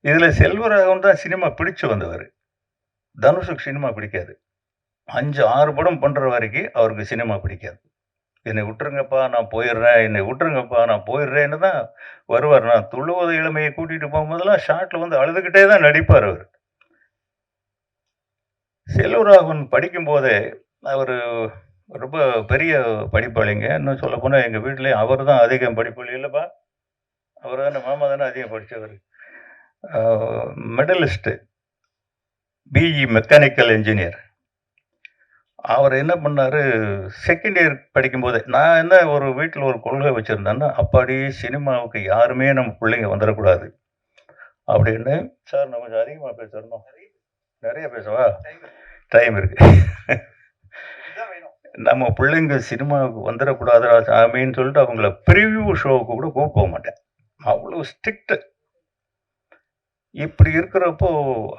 இதில செல்வராகவன் தான் சினிமா பிடிச்சு வந்தவரு. தனுஷுக்கு சினிமா பிடிக்காது. 5, 6 படம் பண்ற வரைக்கும் அவருக்கு சினிமா பிடிக்காது. "என்னை விட்டுருங்கப்பா நான் போயிடுறேன், என்னை விட்டுருங்கப்பா நான் போயிடுறேன்னு" தான் வருவாரு. நான் துள்ளுவத இளமையை கூட்டிட்டு போகும்போதெல்லாம் ஷாட்ல வந்து அழுதுகிட்டே தான் நடிப்பாரு அவரு. செல்வராகவன் படிக்கும்போதே அவரு ரொம்ப பெரிய படிப்பாளிங்க. இன்னும் சொல்லப்போனா எங்க வீட்லயும் அவர் தான் அதிகம் படிப்பாளி இல்லப்பா? அவரு தானே மாமா தானே அதிகம் படிச்சவரு. ஆ மெடலிஸ்ட்டு. BE mechanical engineer. அவர் என்ன பண்ணாரு, 2ண்ட் இயர் படிக்கும்போதே நான் என்ன ஒரு வீட்ல ஒரு கொள்கை வச்சிருந்தேன்னா, அப்பாடி சினிமாவுக்கு யாருமே நம்ம பிள்ளைங்க வந்துறக்கூடாது. அப்படின்னு சார் நான் கொஞ்சம் அதிகமா பேசணுமோ? நெறைய பேசவா? டைம் இருக்கு. நம்ம பிள்ளைங்க சினிமாவுக்கு வந்துறக்கூடாதுடா சாமின்னு சொல்லிட்டு அவங்கள பிரிவ்யூ ஷோவுக்கு கூட கூட்டு போ மாட்டேன். அவ்வளோ ஸ்ட்ரிக்ட். இப்படி இருக்கிறப்போ,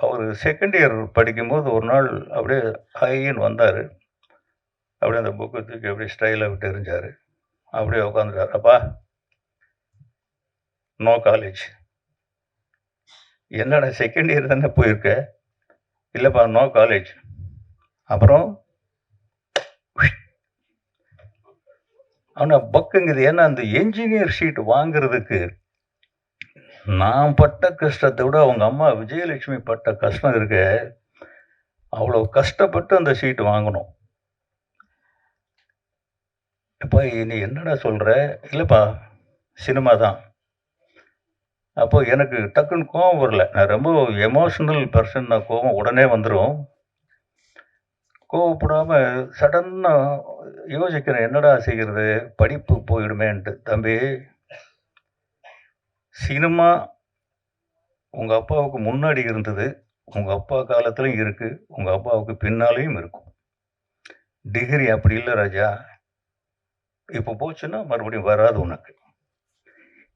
அவரு 2ண்ட் இயர் படிக்கும்போது ஒரு நாள் அப்படியே ஹைன்னு வந்தாரு. அப்படியே அந்த புக்க தூக்கி அப்படியே ஸ்டைலா விட்டு எறிஞ்சாரு. அப்படியே உட்காந்துட்டாரு. "அப்பா, நோ காலேஜ்." "என்னடா 2ண்ட் இயர் தானே போயிருக்க?" "இல்லப்பா, நோ காலேஜ்." அப்புறம் ஆனா பக்குங்குது. ஏன்னா அந்த என்ஜினியர் ஷீட் வாங்குறதுக்கு நான் பட்ட கஷ்டத்த விட அவங்க அம்மா விஜயலட்சுமி பட்ட கஷ்டம் இருக்கே, அவ்வளோ கஷ்டப்பட்டு அந்த ஷீட் வாங்கணும். "எப்பா நீ என்னடா சொல்ற?" "இல்லப்பா, சினிமா தான்." அப்போ எனக்கு டக்குன்னு கோவம் வரல. நான் ரொம்ப எமோஷனல் பெர்சன். நான் கோவம் உடனே வந்துரும். கோவப்படாம சடன்னா யோசிக்கிறேன். என்னடா செய்றது? படிப்பு போயிடுமேன்ட்டு. "தம்பி, சினிமா உங்க அப்பாவுக்கு முன்னாடி இருந்தது. உங்க அப்பா காலத்திலயும் இருக்கு. உங்க அப்பாவுக்கு பின்னாலயும் இருக்கும். டிகிரி அப்படி இல்ல ராஜா. இப்ப போச்சுன்னா மறுபடியும் வராது உனக்கு.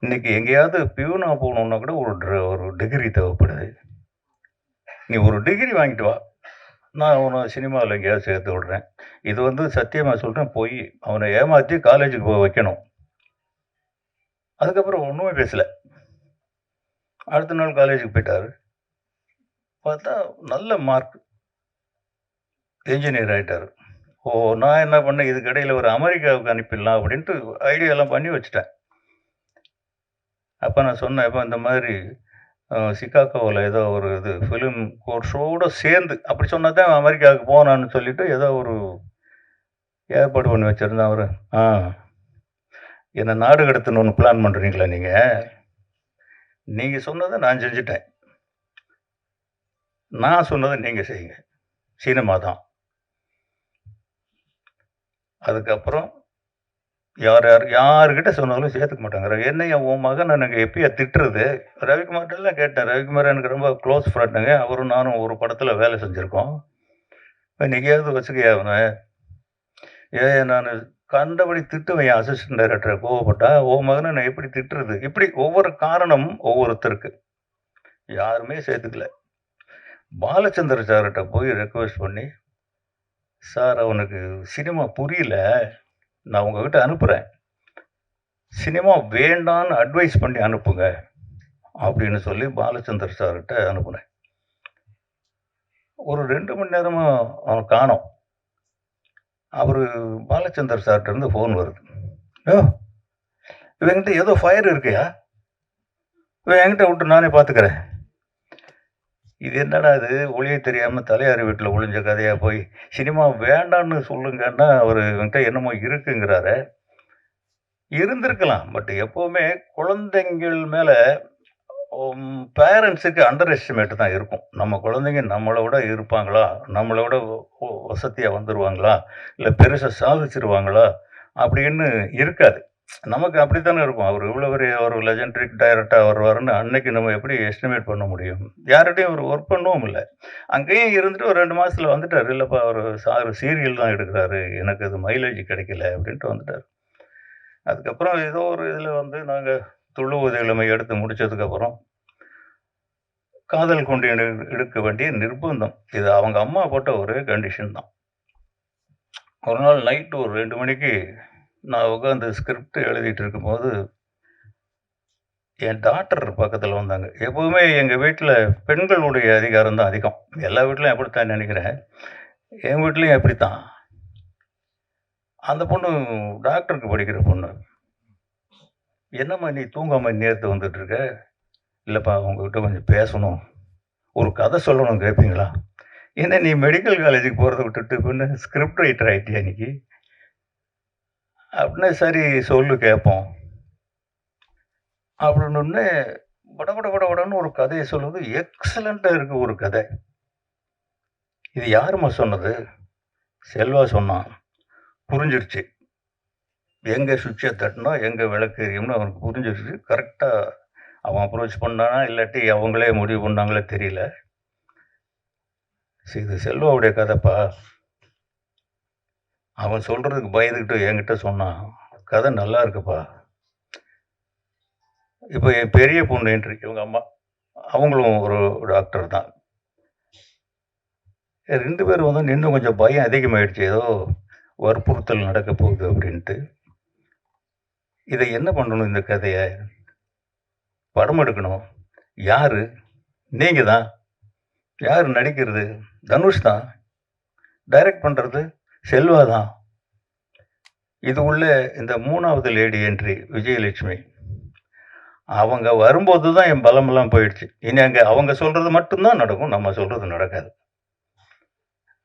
இன்னைக்கு எங்கேயாவது பியூனா போணும்னா கூட ஒரு டிகிரி தேவைப்படுது. நீ ஒரு டிகிரி வாங்கிட்டு வா. நான் உன்ன சினிமாவுல எங்கேயாவது சேர்த்து விடுறேன்." இது வந்து சத்தியமா சொல்றேன் பொய். அவன ஏமாத்தி காலேஜுக்கு வைக்கணும். அதுக்கப்புறம் ஒண்ணுமே பேசல. அடுத்த நாள் காலேஜுக்கு போயிட்டாரு. பார்த்தா நல்ல மார்க். என்ஜினியர் ஆயிட்டாரு. ஓ! நான் என்ன பண்ணேன், இதுக்கு இடையில ஒரு அமெரிக்காவுக்கு அனுப்பிடலாம் அப்படின்ட்டு ஐடியாலாம் பண்ணி வச்சுட்டேன். அப்ப நான் சொன்னேன், "எப்பா இந்த மாதிரி சிகாகோவுல ஏதோ ஒரு இது ஃபிலிம் கோர்ஸோட சேர்ந்து" அப்படி சொன்னா தான் அமெரிக்காவுக்கு போனான்னு சொல்லிட்டு ஏதோ ஒரு ஏற்பாடு பண்ணி வச்சிருந்தேன் அவரு. "ஆ என்ன நாடு கடத்தணும்னு பிளான் பண்றீங்களா நீங்க? நீங்க சொன்னத நான் செஞ்சுட்டேன். நான் சொன்னத நீங்க செய்யுங்க. சினிமா தான்." அதுக்கப்புறம் யார்கிட்ட சொன்னாலும் சேர்த்துக்க மாட்டாங்க. "என்னய்யா உன் மகன நாங்க எப்பயா திட்டுறது?" ரவிக்குமார்ட்டலாம் கேட்டேன். ரவிக்குமார் எனக்கு ரொம்ப க்ளோஸ் ஃப்ரெண்டுங்க. அவரும் நானும் ஒரு படத்துல வேலை செஞ்சிருக்கோம். "என்னைக்காவது வச்சுக்கய்யா அவன. ஏய்யா நானு கண்டபடி திட்டுவேன் என் அசிஸ்டன்ட் டைரக்டர கோவப்பட்டா. உன் மகன நான் எப்படி திட்டுறது?" இப்படி ஒவ்வொரு காரணம் ஒவ்வொருத்தருக்கு. யாருமே சேர்த்துக்கல. பாலச்சந்தர் சார்ட்ட போய் ரெக்வெஸ்ட் பண்ணி, "சார் அவனுக்கு சினிமா புரியல. நான் உங்ககிட்ட அனுப்புறேன். சினிமா வேண்டான்னு அட்வைஸ் பண்ணி அனுப்புங்க." அப்படின்னு சொல்லி பாலச்சந்தர் சார்கிட்ட அனுப்புனேன். ஒரு 2 மணி நேரமா அவன காணோம். அவரு பாலச்சந்தர் சார்ட்ட இருந்து ஃபோன் வருது. "யோவ்! இவன்கிட்ட ஏதோ ஃபயர் இருக்குயா. இவன் என்கிட்ட விட்டு நானே பார்த்துக்கிறேன்." இது என்னடா இது ஒளிய தெரியாம தலையாரி வீட்ல ஒளிஞ்ச கதையா போய், சினிமா வேண்டான்னு சொல்லுங்கன்னா, அவரு இவன்கிட்ட என்னமோ இருக்குங்கிறாரே. இருந்திருக்கலாம். பட் எப்பவுமே குழந்தைங்கள் மேல பேரண்ட்ஸுக்கு அண்டர் எஸ்டிமேட் தான் இருக்கும். நம்ம குழந்தைங்க நம்மள விட இருப்பாங்களா? நம்மள விட வசதியா வந்துருவாங்களா? இல்ல பெருசா சாதிச்சுருவாங்களா? அப்படின்னு இருக்காது. நமக்கு அப்படித்தானே இருக்கும். அவரு இவ்வளோ பெரிய ஒரு லெஜெண்டரி டைரக்டரா வருவாருன்னு அன்னைக்கு நம்ம எப்படி எஸ்டிமேட் பண்ண முடியும்? யார்கிட்டயும் அவரு ஒர்க் பண்ணவும் இல்ல. அங்கேயும் இருந்துட்டு ஒரு 2 மாசத்துல வந்துட்டாரு. இல்லப்பா அவரு சார் சீரியல் தான் எடுக்குறாரு. எனக்கு அது மைலேஜ் கிடைக்கல அப்படின்ட்டு வந்துட்டாரு. அதுக்கப்புறம் ஏதோ ஒரு இதுல வந்து நாங்க துள்ளுவது இளமை எடுத்து முடிச்சதுக்கப்புறம் காதல் கொண்டு எடுக்க வேண்டிய நிர்பந்தம். இது அவங்க அம்மா போட்ட ஒரே கண்டிஷன் தான். ஒரு நாள் நைட் ஒரு 2 மணிக்கு நான் உட்காந்து ஸ்கிரிப்ட் எழுதிட்டு இருக்கும்போது, என் டாக்டர் பக்கத்தில் வந்தாங்க. எப்போவுமே எங்கள் வீட்டில் பெண்களுடைய அதிகாரம் தான் அதிகம். எல்லா வீட்லையும் அப்படித்தான் நினைக்கிறேன். என் வீட்லேயும் அப்படித்தான். அந்த பொண்ணு டாக்டருக்கு படிக்கிற பொண்ணு. என்னம்மா நீ தூங்காம நேரத்து வந்துட்டு இருக்க? இல்லைப்பா உங்ககிட்ட கொஞ்சம் பேசணும். ஒரு கதை சொல்லணும் கேட்பீங்களா? என்ன நீ மெடிக்கல் காலேஜுக்கு போகிறத விட்டுட்டு பின்ன ஸ்கிரிப்ட் ரைட்டர் ஆகிட்டியா இன்னைக்கு? அப்படின்னா சரி சொல்லு கேட்போம். அப்படின்னோடனே படபடன்னு ஒரு கதையை சொல்லுது. எக்ஸலண்ட்டாக இருக்குது ஒரு கதை. இது யாரும்மா சொன்னது? செல்வா சொன்னான். புரிஞ்சிருச்சு. எங்கே சுவிட்சை தட்டினா எங்கே விளக்கு எரியும்னு அவனுக்கு புரிஞ்சிருச்சு. கரெக்டாக அவன் அப்ரோச் பண்ணானா இல்லாட்டி அவங்களே முடிவு பண்ணாங்களே தெரியல. சரி இது செல்வாவுடைய கதைப்பா. அவன் சொல்கிறதுக்கு பயந்துக்கிட்டு என்கிட்ட சொன்னான். கதை நல்லா இருக்குப்பா. இப்போ என் பெரிய பொண்ணு இவங்க அம்மா அவங்களும் ஒரு டாக்டர் தான். 2 பேரும் வந்து இன்னும் கொஞ்சம் பயம் அதிகமாயிடுச்சு. ஏதோ வற்புறுத்தல் நடக்க போகுது அப்படின்ட்டு. இதை என்ன பண்ணணும் இந்த கதையை? படம் எடுக்கணும். யாரு? நீங்க தான். யார் நடிக்கிறது? தனுஷ் தான். டைரக்ட் பண்ணுறது செல்வா தான். இது உள்ள இந்த 3வது லேடி என்ட்ரி விஜயலட்சுமி. அவங்க வரும்போது தான் என் பலமெல்லாம் போயிடுச்சு. இனி அங்கே அவங்க சொல்கிறது மட்டும்தான் நடக்கும். நம்ம சொல்கிறது நடக்காது.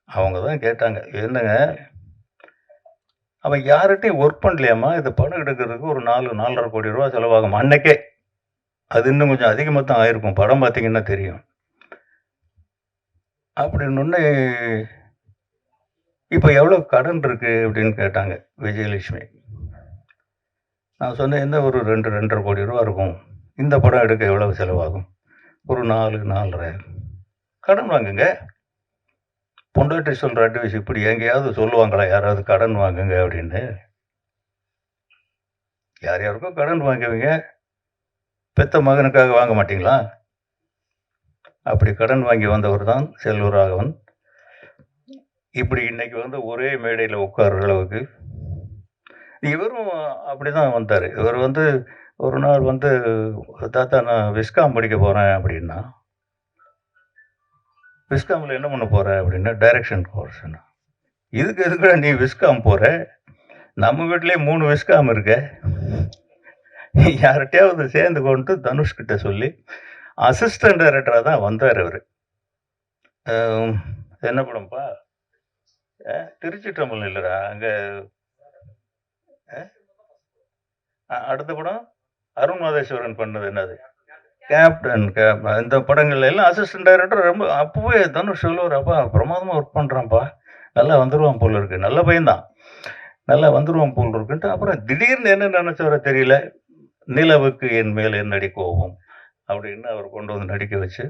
அவங்க தான் கேட்டாங்க, என்னங்க அவன் யார்கிட்டையும் ஒர்க் பண்ணலையாம்மா? இது படம் எடுக்கிறதுக்கு ஒரு 4-4.5 கோடி ரூபா செலவாகும் அன்னைக்கே. அது இன்னும் கொஞ்சம் அதிகமாக தான் ஆயிருக்கும். படம் பார்த்தீங்கன்னா தெரியும். அப்படின்னொன்னே இப்போ எவ்வளோ கடன் இருக்கு அப்படின்னு கேட்டாங்க விஜயலட்சுமி. நான் சொன்னேன், என்ன ஒரு 2-2.5 கோடி ரூபா இருக்கும். இந்த படம் எடுக்க எவ்வளவு செலவாகும்? ஒரு 4-4.5. கடன் வாங்குங்க. பொண்டாட்டி சொல்கிற அட்வைஸ் இப்படி எங்கேயாவது சொல்லுவாங்களா யாராவது கடன் வாங்குங்க அப்படின்னு? யார் யாருக்கும் கடன் வாங்குவீங்க. பெத்த மகனுக்காக வாங்க மாட்டீங்களா? அப்படி கடன் வாங்கி வந்தவர் தான் செல்வராகவன். இப்படி இன்னைக்கு வந்து ஒரே மேடையில் உட்கார்ற அளவுக்கு இவரும் அப்படிதான் வந்தார். இவர் வந்து ஒரு நாள் வந்து தாத்தா நான் விஸ்காம் படிக்க போகிறேன் அப்படின்னா, விஸ்காமில் என்ன பண்ண போகிற அப்படின்னா, டைரக்ஷன் கோர்ஸ்னா. இதுக்கு எதுக்குடா நீ விஸ்காம் போகிற? நம்ம வீட்லேயே 3 விஸ்காம் இருக்க. யார்கிட்டையாவது சேர்ந்து கொண்டு தனுஷ்கிட்ட சொல்லி அசிஸ்டன்ட் டைரக்டராக தான் வந்தார் அவர். என்ன படம்ப்பா? திருச்சி டம்பல் இல்லைடா அங்கே. அடுத்த படம் அருண் மாதேஸ்வரன் பண்ணது என்னது? கேப்டன். இந்த படங்கள்ல எல்லாம் அசிஸ்டன்ட் டைரக்டர். ரொம்ப அப்போவே தனுஷ் சொல்லுவார், அப்பா பிரமாதமாக ஒர்க் பண்ணுறான்ப்பா, நல்லா வந்துடுவான் போல் இருக்கு, நல்ல பையன்தான், நல்லா வந்துடுவான் போல் இருக்குன்ட்டு. அப்புறம் திடீர்னு என்ன நினைச்சவரை தெரியல, நிலவுக்கு என் மேல் என்னடி கோபம் அப்படின்னு அவர் கொண்டு வந்து நடிக்க வச்சு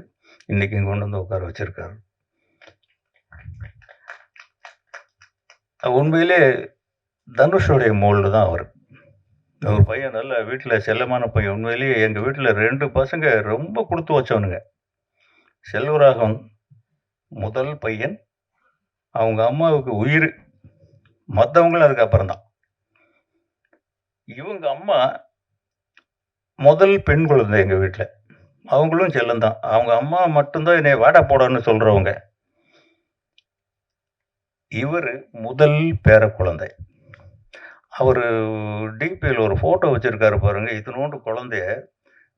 இன்னைக்கு கொண்டு வந்து உட்கார வச்சிருக்காரு. உண்மையிலே தனுஷோடைய மோல்டு தான் அவர். ஒரு பையன் நல்ல வீட்டில் செல்லமான பையன். உண்மையிலேயே எங்கள் வீட்டில் 2 பசங்க ரொம்ப கொடுத்து வச்சவனுங்க. செல்வராகவன் முதல் பையன். அவங்க அம்மாவுக்கு உயிர். மற்றவங்களும் அதுக்கப்புறம் தான். இவங்க அம்மா முதல் பெண் குழந்தை எங்கள் வீட்டில். அவங்களும் செல்லந்தான். அவங்க அம்மா மட்டும்தான் என்னை வாடா போடான்னு சொல்கிறவங்க. இவர் முதல் பேர குழந்தை. அவர் டிபியில் ஒரு ஃபோட்டோ வச்சுருக்காரு பாருங்க. இத்தினோண்டு குழந்தைய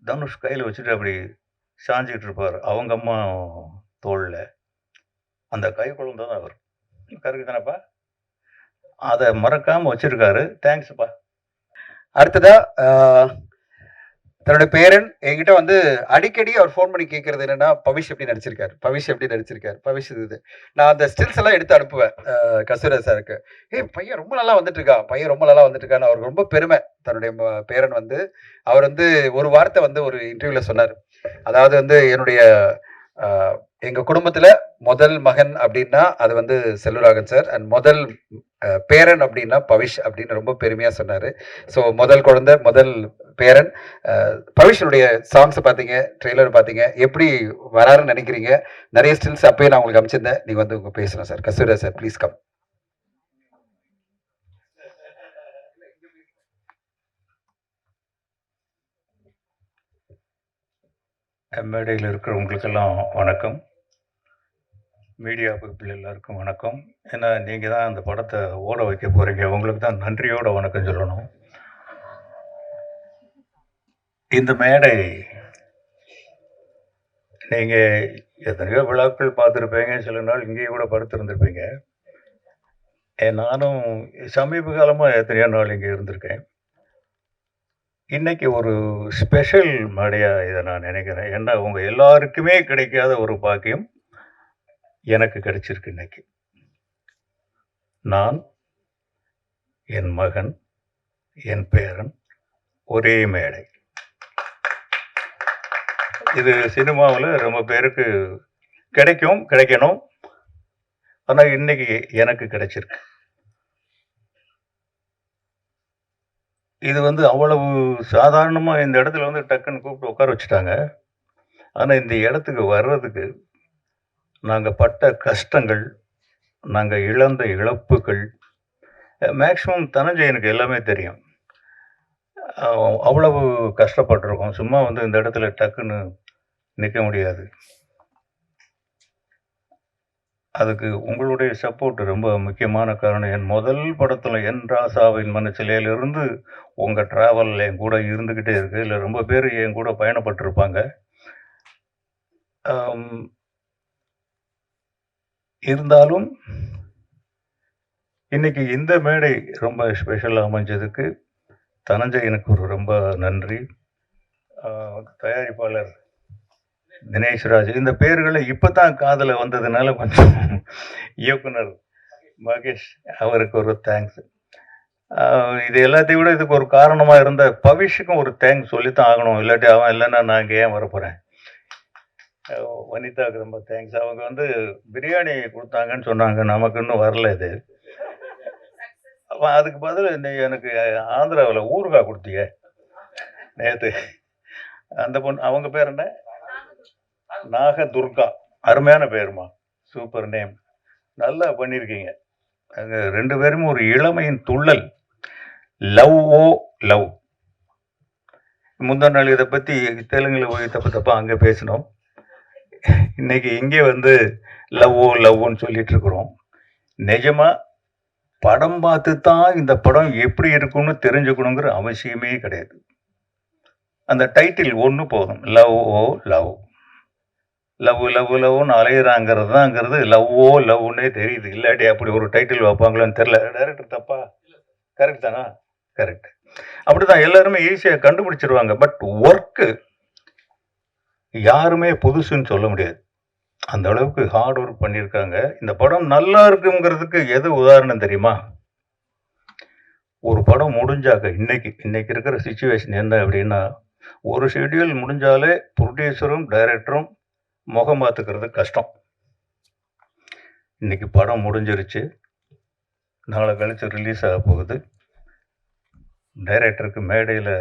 தனுஷ் கையில் வச்சுட்டு அப்படி சாஞ்சிக்கிட்டு இருப்பார் அவங்க அம்மா தோளில். அந்த கை குழந்தை தான் அவர். கரெக்டு தானேப்பா? அதை மறக்காமல் வச்சுருக்காரு. தேங்க்ஸ்ப்பா. அடுத்ததா தன்னோட பேரன் என்கிட்ட வந்து அடிக்கடி அவர் ஃபோன் பண்ணி கேட்கறது என்னன்னா, பவிஷ் எப்படி நடிச்சிருக்காரு, பவிஷ் எப்படி நடிச்சிருக்காரு, பவிஷ் இது. நான் அந்த ஸ்டில்ஸ் எல்லாம் எடுத்து அனுப்புவேன் கஸ்தூரிராஜ் சாருக்கு. பையன் ரொம்ப நல்லா வந்துட்டு இருக்கா, பையன் ரொம்ப நல்லா வந்துட்டு இருக்கான்னு அவருக்கு ரொம்ப பெருமை. தன்னுடைய பேரன் வந்து அவர் வந்து ஒரு வார்த்தை வந்து ஒரு இன்டர்வியூல சொன்னார். அதாவது வந்து என்னுடைய எங்க குடும்பத்துல முதல் மகன் அப்படின்னா அது வந்து செல்வராகவன் சார், அண்ட் முதல் பேரன் அப்படின்னா பவிஷ் அப்படின்னு ரொம்ப பெருமையா சொன்னாரு. ஸோ முதல் குழந்தை, முதல் பேரன். பவிஷனுடைய சாங்ஸ் பார்த்தீங்க, ட்ரெய்லர் பார்த்தீங்க, எப்படி வராருன்னு நினைக்கிறீங்க? நிறைய ஸ்டில்ஸ் அப்பயே நான் உங்களுக்கு அமைச்சிருந்தேன், நீங்க வந்து உங்க பேசணும் sir. Kasthuriraj sir please come. மேடையில் இருக்கிறவங்களுக்கெல்லாம் வணக்கம். மீடியா பீப்பிள் எல்லாருக்கும் வணக்கம். ஏன்னா நீங்கள் தான் அந்த படத்தை ஓட வைக்க போகிறீங்க. உங்களுக்கு தான் நன்றியோட வணக்கம் சொல்லணும். இந்த மேடை நீங்கள் எத்தனையோ விழாக்கள் பார்த்துருப்பீங்க, சில நாள் இங்கேயே கூட படுத்திருந்திருப்பீங்க. நானும் சமீப காலமாக எத்தனையோ நாள் இங்கே இருந்திருக்கேன். இன்னைக்கு ஒரு ஸ்பெஷல் மேடையாக இதை நான் நினைக்கிறேன். ஏன்னா உங்கள் எல்லாருக்குமே கிடைக்காத ஒரு பாக்கியம் எனக்கு கிடைச்சிருக்கு இன்னைக்கு. நான், என் மகன், என் பேரன் ஒரே மேடை. இது சினிமாவில் ரொம்ப பேருக்கு கிடைக்கணும். ஆனால் இன்னைக்கு எனக்கு கிடைச்சிருக்கு. இது அவ்வளவு சாதாரணமாக இந்த இடத்துல டக்குன்னு கூப்பிட்டு உட்கார வச்சுட்டாங்க. ஆனால் இந்த இடத்துக்கு வர்றதுக்கு நாங்கள் பட்ட கஷ்டங்கள், நாங்கள் இழந்த இழப்புகள், மேக்ஸிமம் தனஞ்சயனுக்கு எல்லாமே தெரியும். அவ்வளவு கஷ்டப்பட்டிருக்கோம். சும்மா இந்த இடத்துல டக்குன்னு நிற்க முடியாது. அதுக்கு உங்களுடைய சப்போர்ட் ரொம்ப முக்கியமான காரணம். என் முதல் படத்தில் என் ராசாவின் மனசிலையிலிருந்து உங்கள் ட்ராவல் என் கூட இருந்துக்கிட்டே இருக்குது. இல்லை ரொம்ப பேர் என் கூட பயணப்பட்டிருப்பாங்க. இருந்தாலும் இன்னைக்கு இந்த மேடை ரொம்ப ஸ்பெஷலாக அமைஞ்சதுக்கு தனஞ்சயனுக்கு ஒரு ரொம்ப நன்றி. தயாரிப்பாளர் தினேஷ் ராஜ், இந்த பேர்களை இப்போ தான் காதில் வந்ததுனால கொஞ்சம் இயக்குனர் மகேஷ் அவருக்கு ஒரு தேங்க்ஸ். இது எல்லாத்தையும் விட இதுக்கு ஒரு காரணமாக இருந்த பவிஷுக்கும் ஒரு தேங்க்ஸ் சொல்லித்தான் ஆகணும். இல்லாட்டி அவன் இல்லைன்னா நான் இங்கே ஏன் வரப்போகிறேன். வனிதாவுக்கு ரொம்ப தேங்க்ஸ். அவங்க பிரியாணி கொடுத்தாங்கன்னு சொன்னாங்க, நமக்கு இன்னும் வரல. இது அதுக்கு பதில் எனக்கு ஆந்திராவில் ஊறுகாய் கொடுத்தீங்க நேற்று. அந்த பொண்ணு, அவங்க பேர் என்ன? நாகதுர்கா. அருமையான பேருமா, சூப்பர் நேம், நல்லா பண்ணியிருக்கீங்க. அங்கே 2 பேரும் ஒரு இளமையின் துள்ளல். Love oh love. முந்தா நாள் இதை பற்றி தெலுங்கில் போய் தப்பா அங்கே பேசினோம். இன்னைக்கு இங்கே லவ் ஓ லவ்னு சொல்லிட்டு இருக்கிறோம். நிஜமா படம் பார்த்து தான் இந்த படம் எப்படி இருக்குன்னு தெரிஞ்சுக்கணுங்கிற அவசியமே கிடையாது. அந்த டைட்டில் ஒன்று போதும், love oh love. Love love லவ்னு அலையிறாங்கிறது தான்ங்கிறது லவ் ஓ லவ்னே தெரியுது. இல்லாட்டி அப்படி ஒரு டைட்டில் வைப்பாங்களான்னு தெரியல. டைரக்டர் தப்பா? கரெக்ட் தானா? கரெக்ட். அப்படிதான் எல்லாருமே ஈஸியாக கண்டுபிடிச்சிருவாங்க. பட் ஒர்க்கு யாருமே புதுசுன்னு சொல்ல முடியாது. அந்த அளவுக்கு ஹார்ட் ஒர்க் பண்ணியிருக்காங்க. இந்த படம் நல்லா இருக்குங்கிறதுக்கு எது உதாரணம் தெரியுமா? ஒரு படம் முடிஞ்சாக்க இன்னைக்கு இருக்கிற சிச்சுவேஷன் என்ன அப்படின்னா, ஒரு ஷெட்யூல் முடிஞ்சாலே ப்ரொடியூசரும் டைரக்டரும் முகம் பார்த்துக்கிறது கஷ்டம். இன்னைக்கு படம் முடிஞ்சிருச்சு, நாளை கழிச்சு ரிலீஸ் ஆக போகுது. டைரக்டருக்கு மேடையில்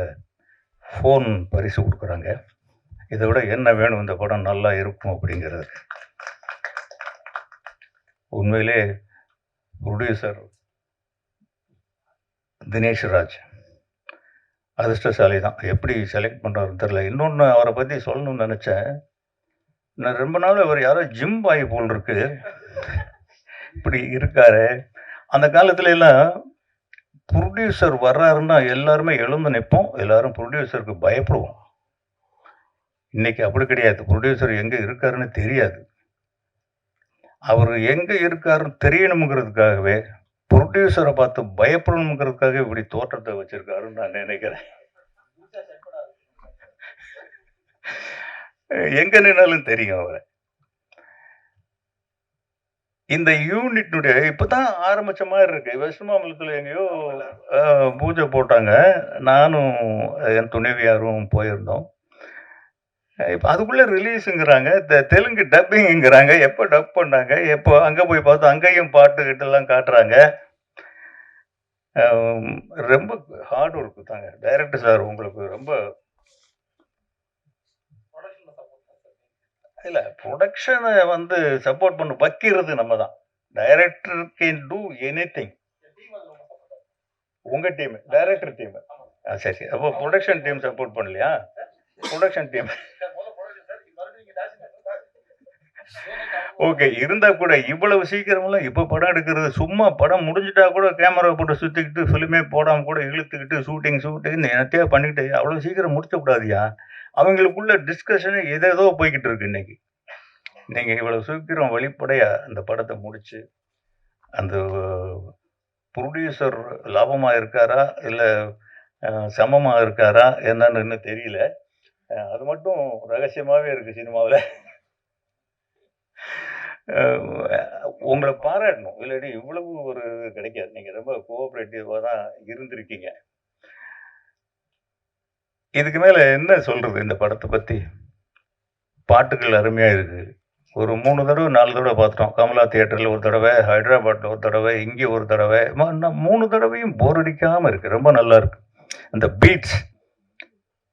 ஃபோன் பரிசு கொடுக்குறாங்க. இதை விட என்ன வேணும் இந்த படம் நல்லா இருக்கும் அப்படிங்கிறது. உண்மையிலே ப்ரொடியூசர் தினேஷ் ராஜ் அதிர்ஷ்டசாலி தான். எப்படி செலக்ட் பண்ணுறாருன்னு தெரில. இன்னொன்று அவரை பற்றி சொல்லணும்னு நினச்சேன். நான் ரொம்ப நாள் அவர் யாரோ ஜிம் பாய் போல் இருக்கு, இப்படி இருக்காரு. அந்த காலத்துல எல்லாம் ப்ரொடியூசர் வர்றாருன்னா எல்லாருமே எழுந்து நிற்போம், எல்லாரும் ப்ரொடியூசருக்கு பயப்படுவோம். இன்னைக்கு அப்படி கிடையாது. ப்ரொடியூசர் எங்கே இருக்காருன்னு தெரியாது. அவர் எங்கே இருக்காருன்னு தெரியணுங்கிறதுக்காகவே, ப்ரொடியூசரை பார்த்து பயப்படணுங்கிறதுக்காக இப்படி தோற்றத்தை வச்சிருக்காருன்னு நான் நினைக்கிறேன். எங்க நின்னாலும் தெரியும் அவரை. இந்த யூனிட்னுடைய இப்பதான் ஆரம்பிச்ச மாதிரி இருக்கு. வெஸ்ட்மாம்பலத்தில் எங்கேயோ பூஜை போட்டாங்க. நானும் என் துணைவியாரும் போயிருந்தோம். இப்போ அதுக்குள்ளே ரிலீஸுங்கிறாங்க, தெலுங்கு டப்பிங்கிறாங்க. எப்போ டப் பண்ணாங்க, எப்போ அங்கே போய் பார்த்தோம், அங்கேயும் பாட்டு கிட்டெல்லாம் காட்டுறாங்க. ரொம்ப ஹார்ட் ஒர்க்கு தாங்க. டைரக்டர் சார் உங்களுக்கு ரொம்ப இல்லை, ப்ரொடக்ஷனை சப்போர்ட் பண்ண வைக்கிறது நம்ம தான். Director can do any thing. உங்கள் டீம், டைரக்டர் டீம். சரி, அப்போ ப்ரொடக்ஷன் டீம் சப்போர்ட் பண்ணலையா? Production team okay. இருந்தா கூட இவ்வளவு சீக்கிரமெல்லாம் இப்ப படம் எடுக்கிறது சும்மா படம் முடிஞ்சுட்டா கூட கேமரா போட்டு சுத்திக்கிட்டு, ஃபில்மே போடாம கூட இழுத்துக்கிட்டு ஷூட்டிங்ன்னு என்னத்தையோ பண்ணிக்கிட்டு அவ்வளவு சீக்கிரம் முடிச்சக்கூடாதுய்யா. அவங்களுக்குள்ள டிஸ்கஷனே ஏதேதோ போய்க்கிட்டு இருக்கு இன்னைக்கு. நீங்க இவ்வளவு சீக்கிரம் வெளிப்படையா அந்த படத்த முடிச்சு, அந்த புரொடியூசர் லாபமா இருக்காரா? இல்ல சமமா இருக்காரா? என்னன்னு இன்னும் தெரியல. அது மட்டும் ரகசியமாவே இருக்கு சினிமாவுல. உங்கள பாராட்டணும். இல்லாட்டி இவ்வளவு ஒரு இது கிடைக்காது. நீங்க ரொம்ப கோஆப்பரேட்டிவா தான் இருந்திருக்கீங்க. இதுக்கு மேல என்ன சொல்றது இந்த படத்த பத்தி? பாட்டுகள் அருமையா இருக்கு. ஒரு 3 தடவ, 4 தடவ பார்த்துட்டோம். கமலா தியேட்டர்ல ஒரு தடவ, ஹைதராபாத்ல ஒரு தடவ, இங்க ஒரு தடவ. 3 தடவையும் போர் அடிக்காம இருக்கு. ரொம்ப நல்லா இருக்கு. அந்த பீட்ஸ்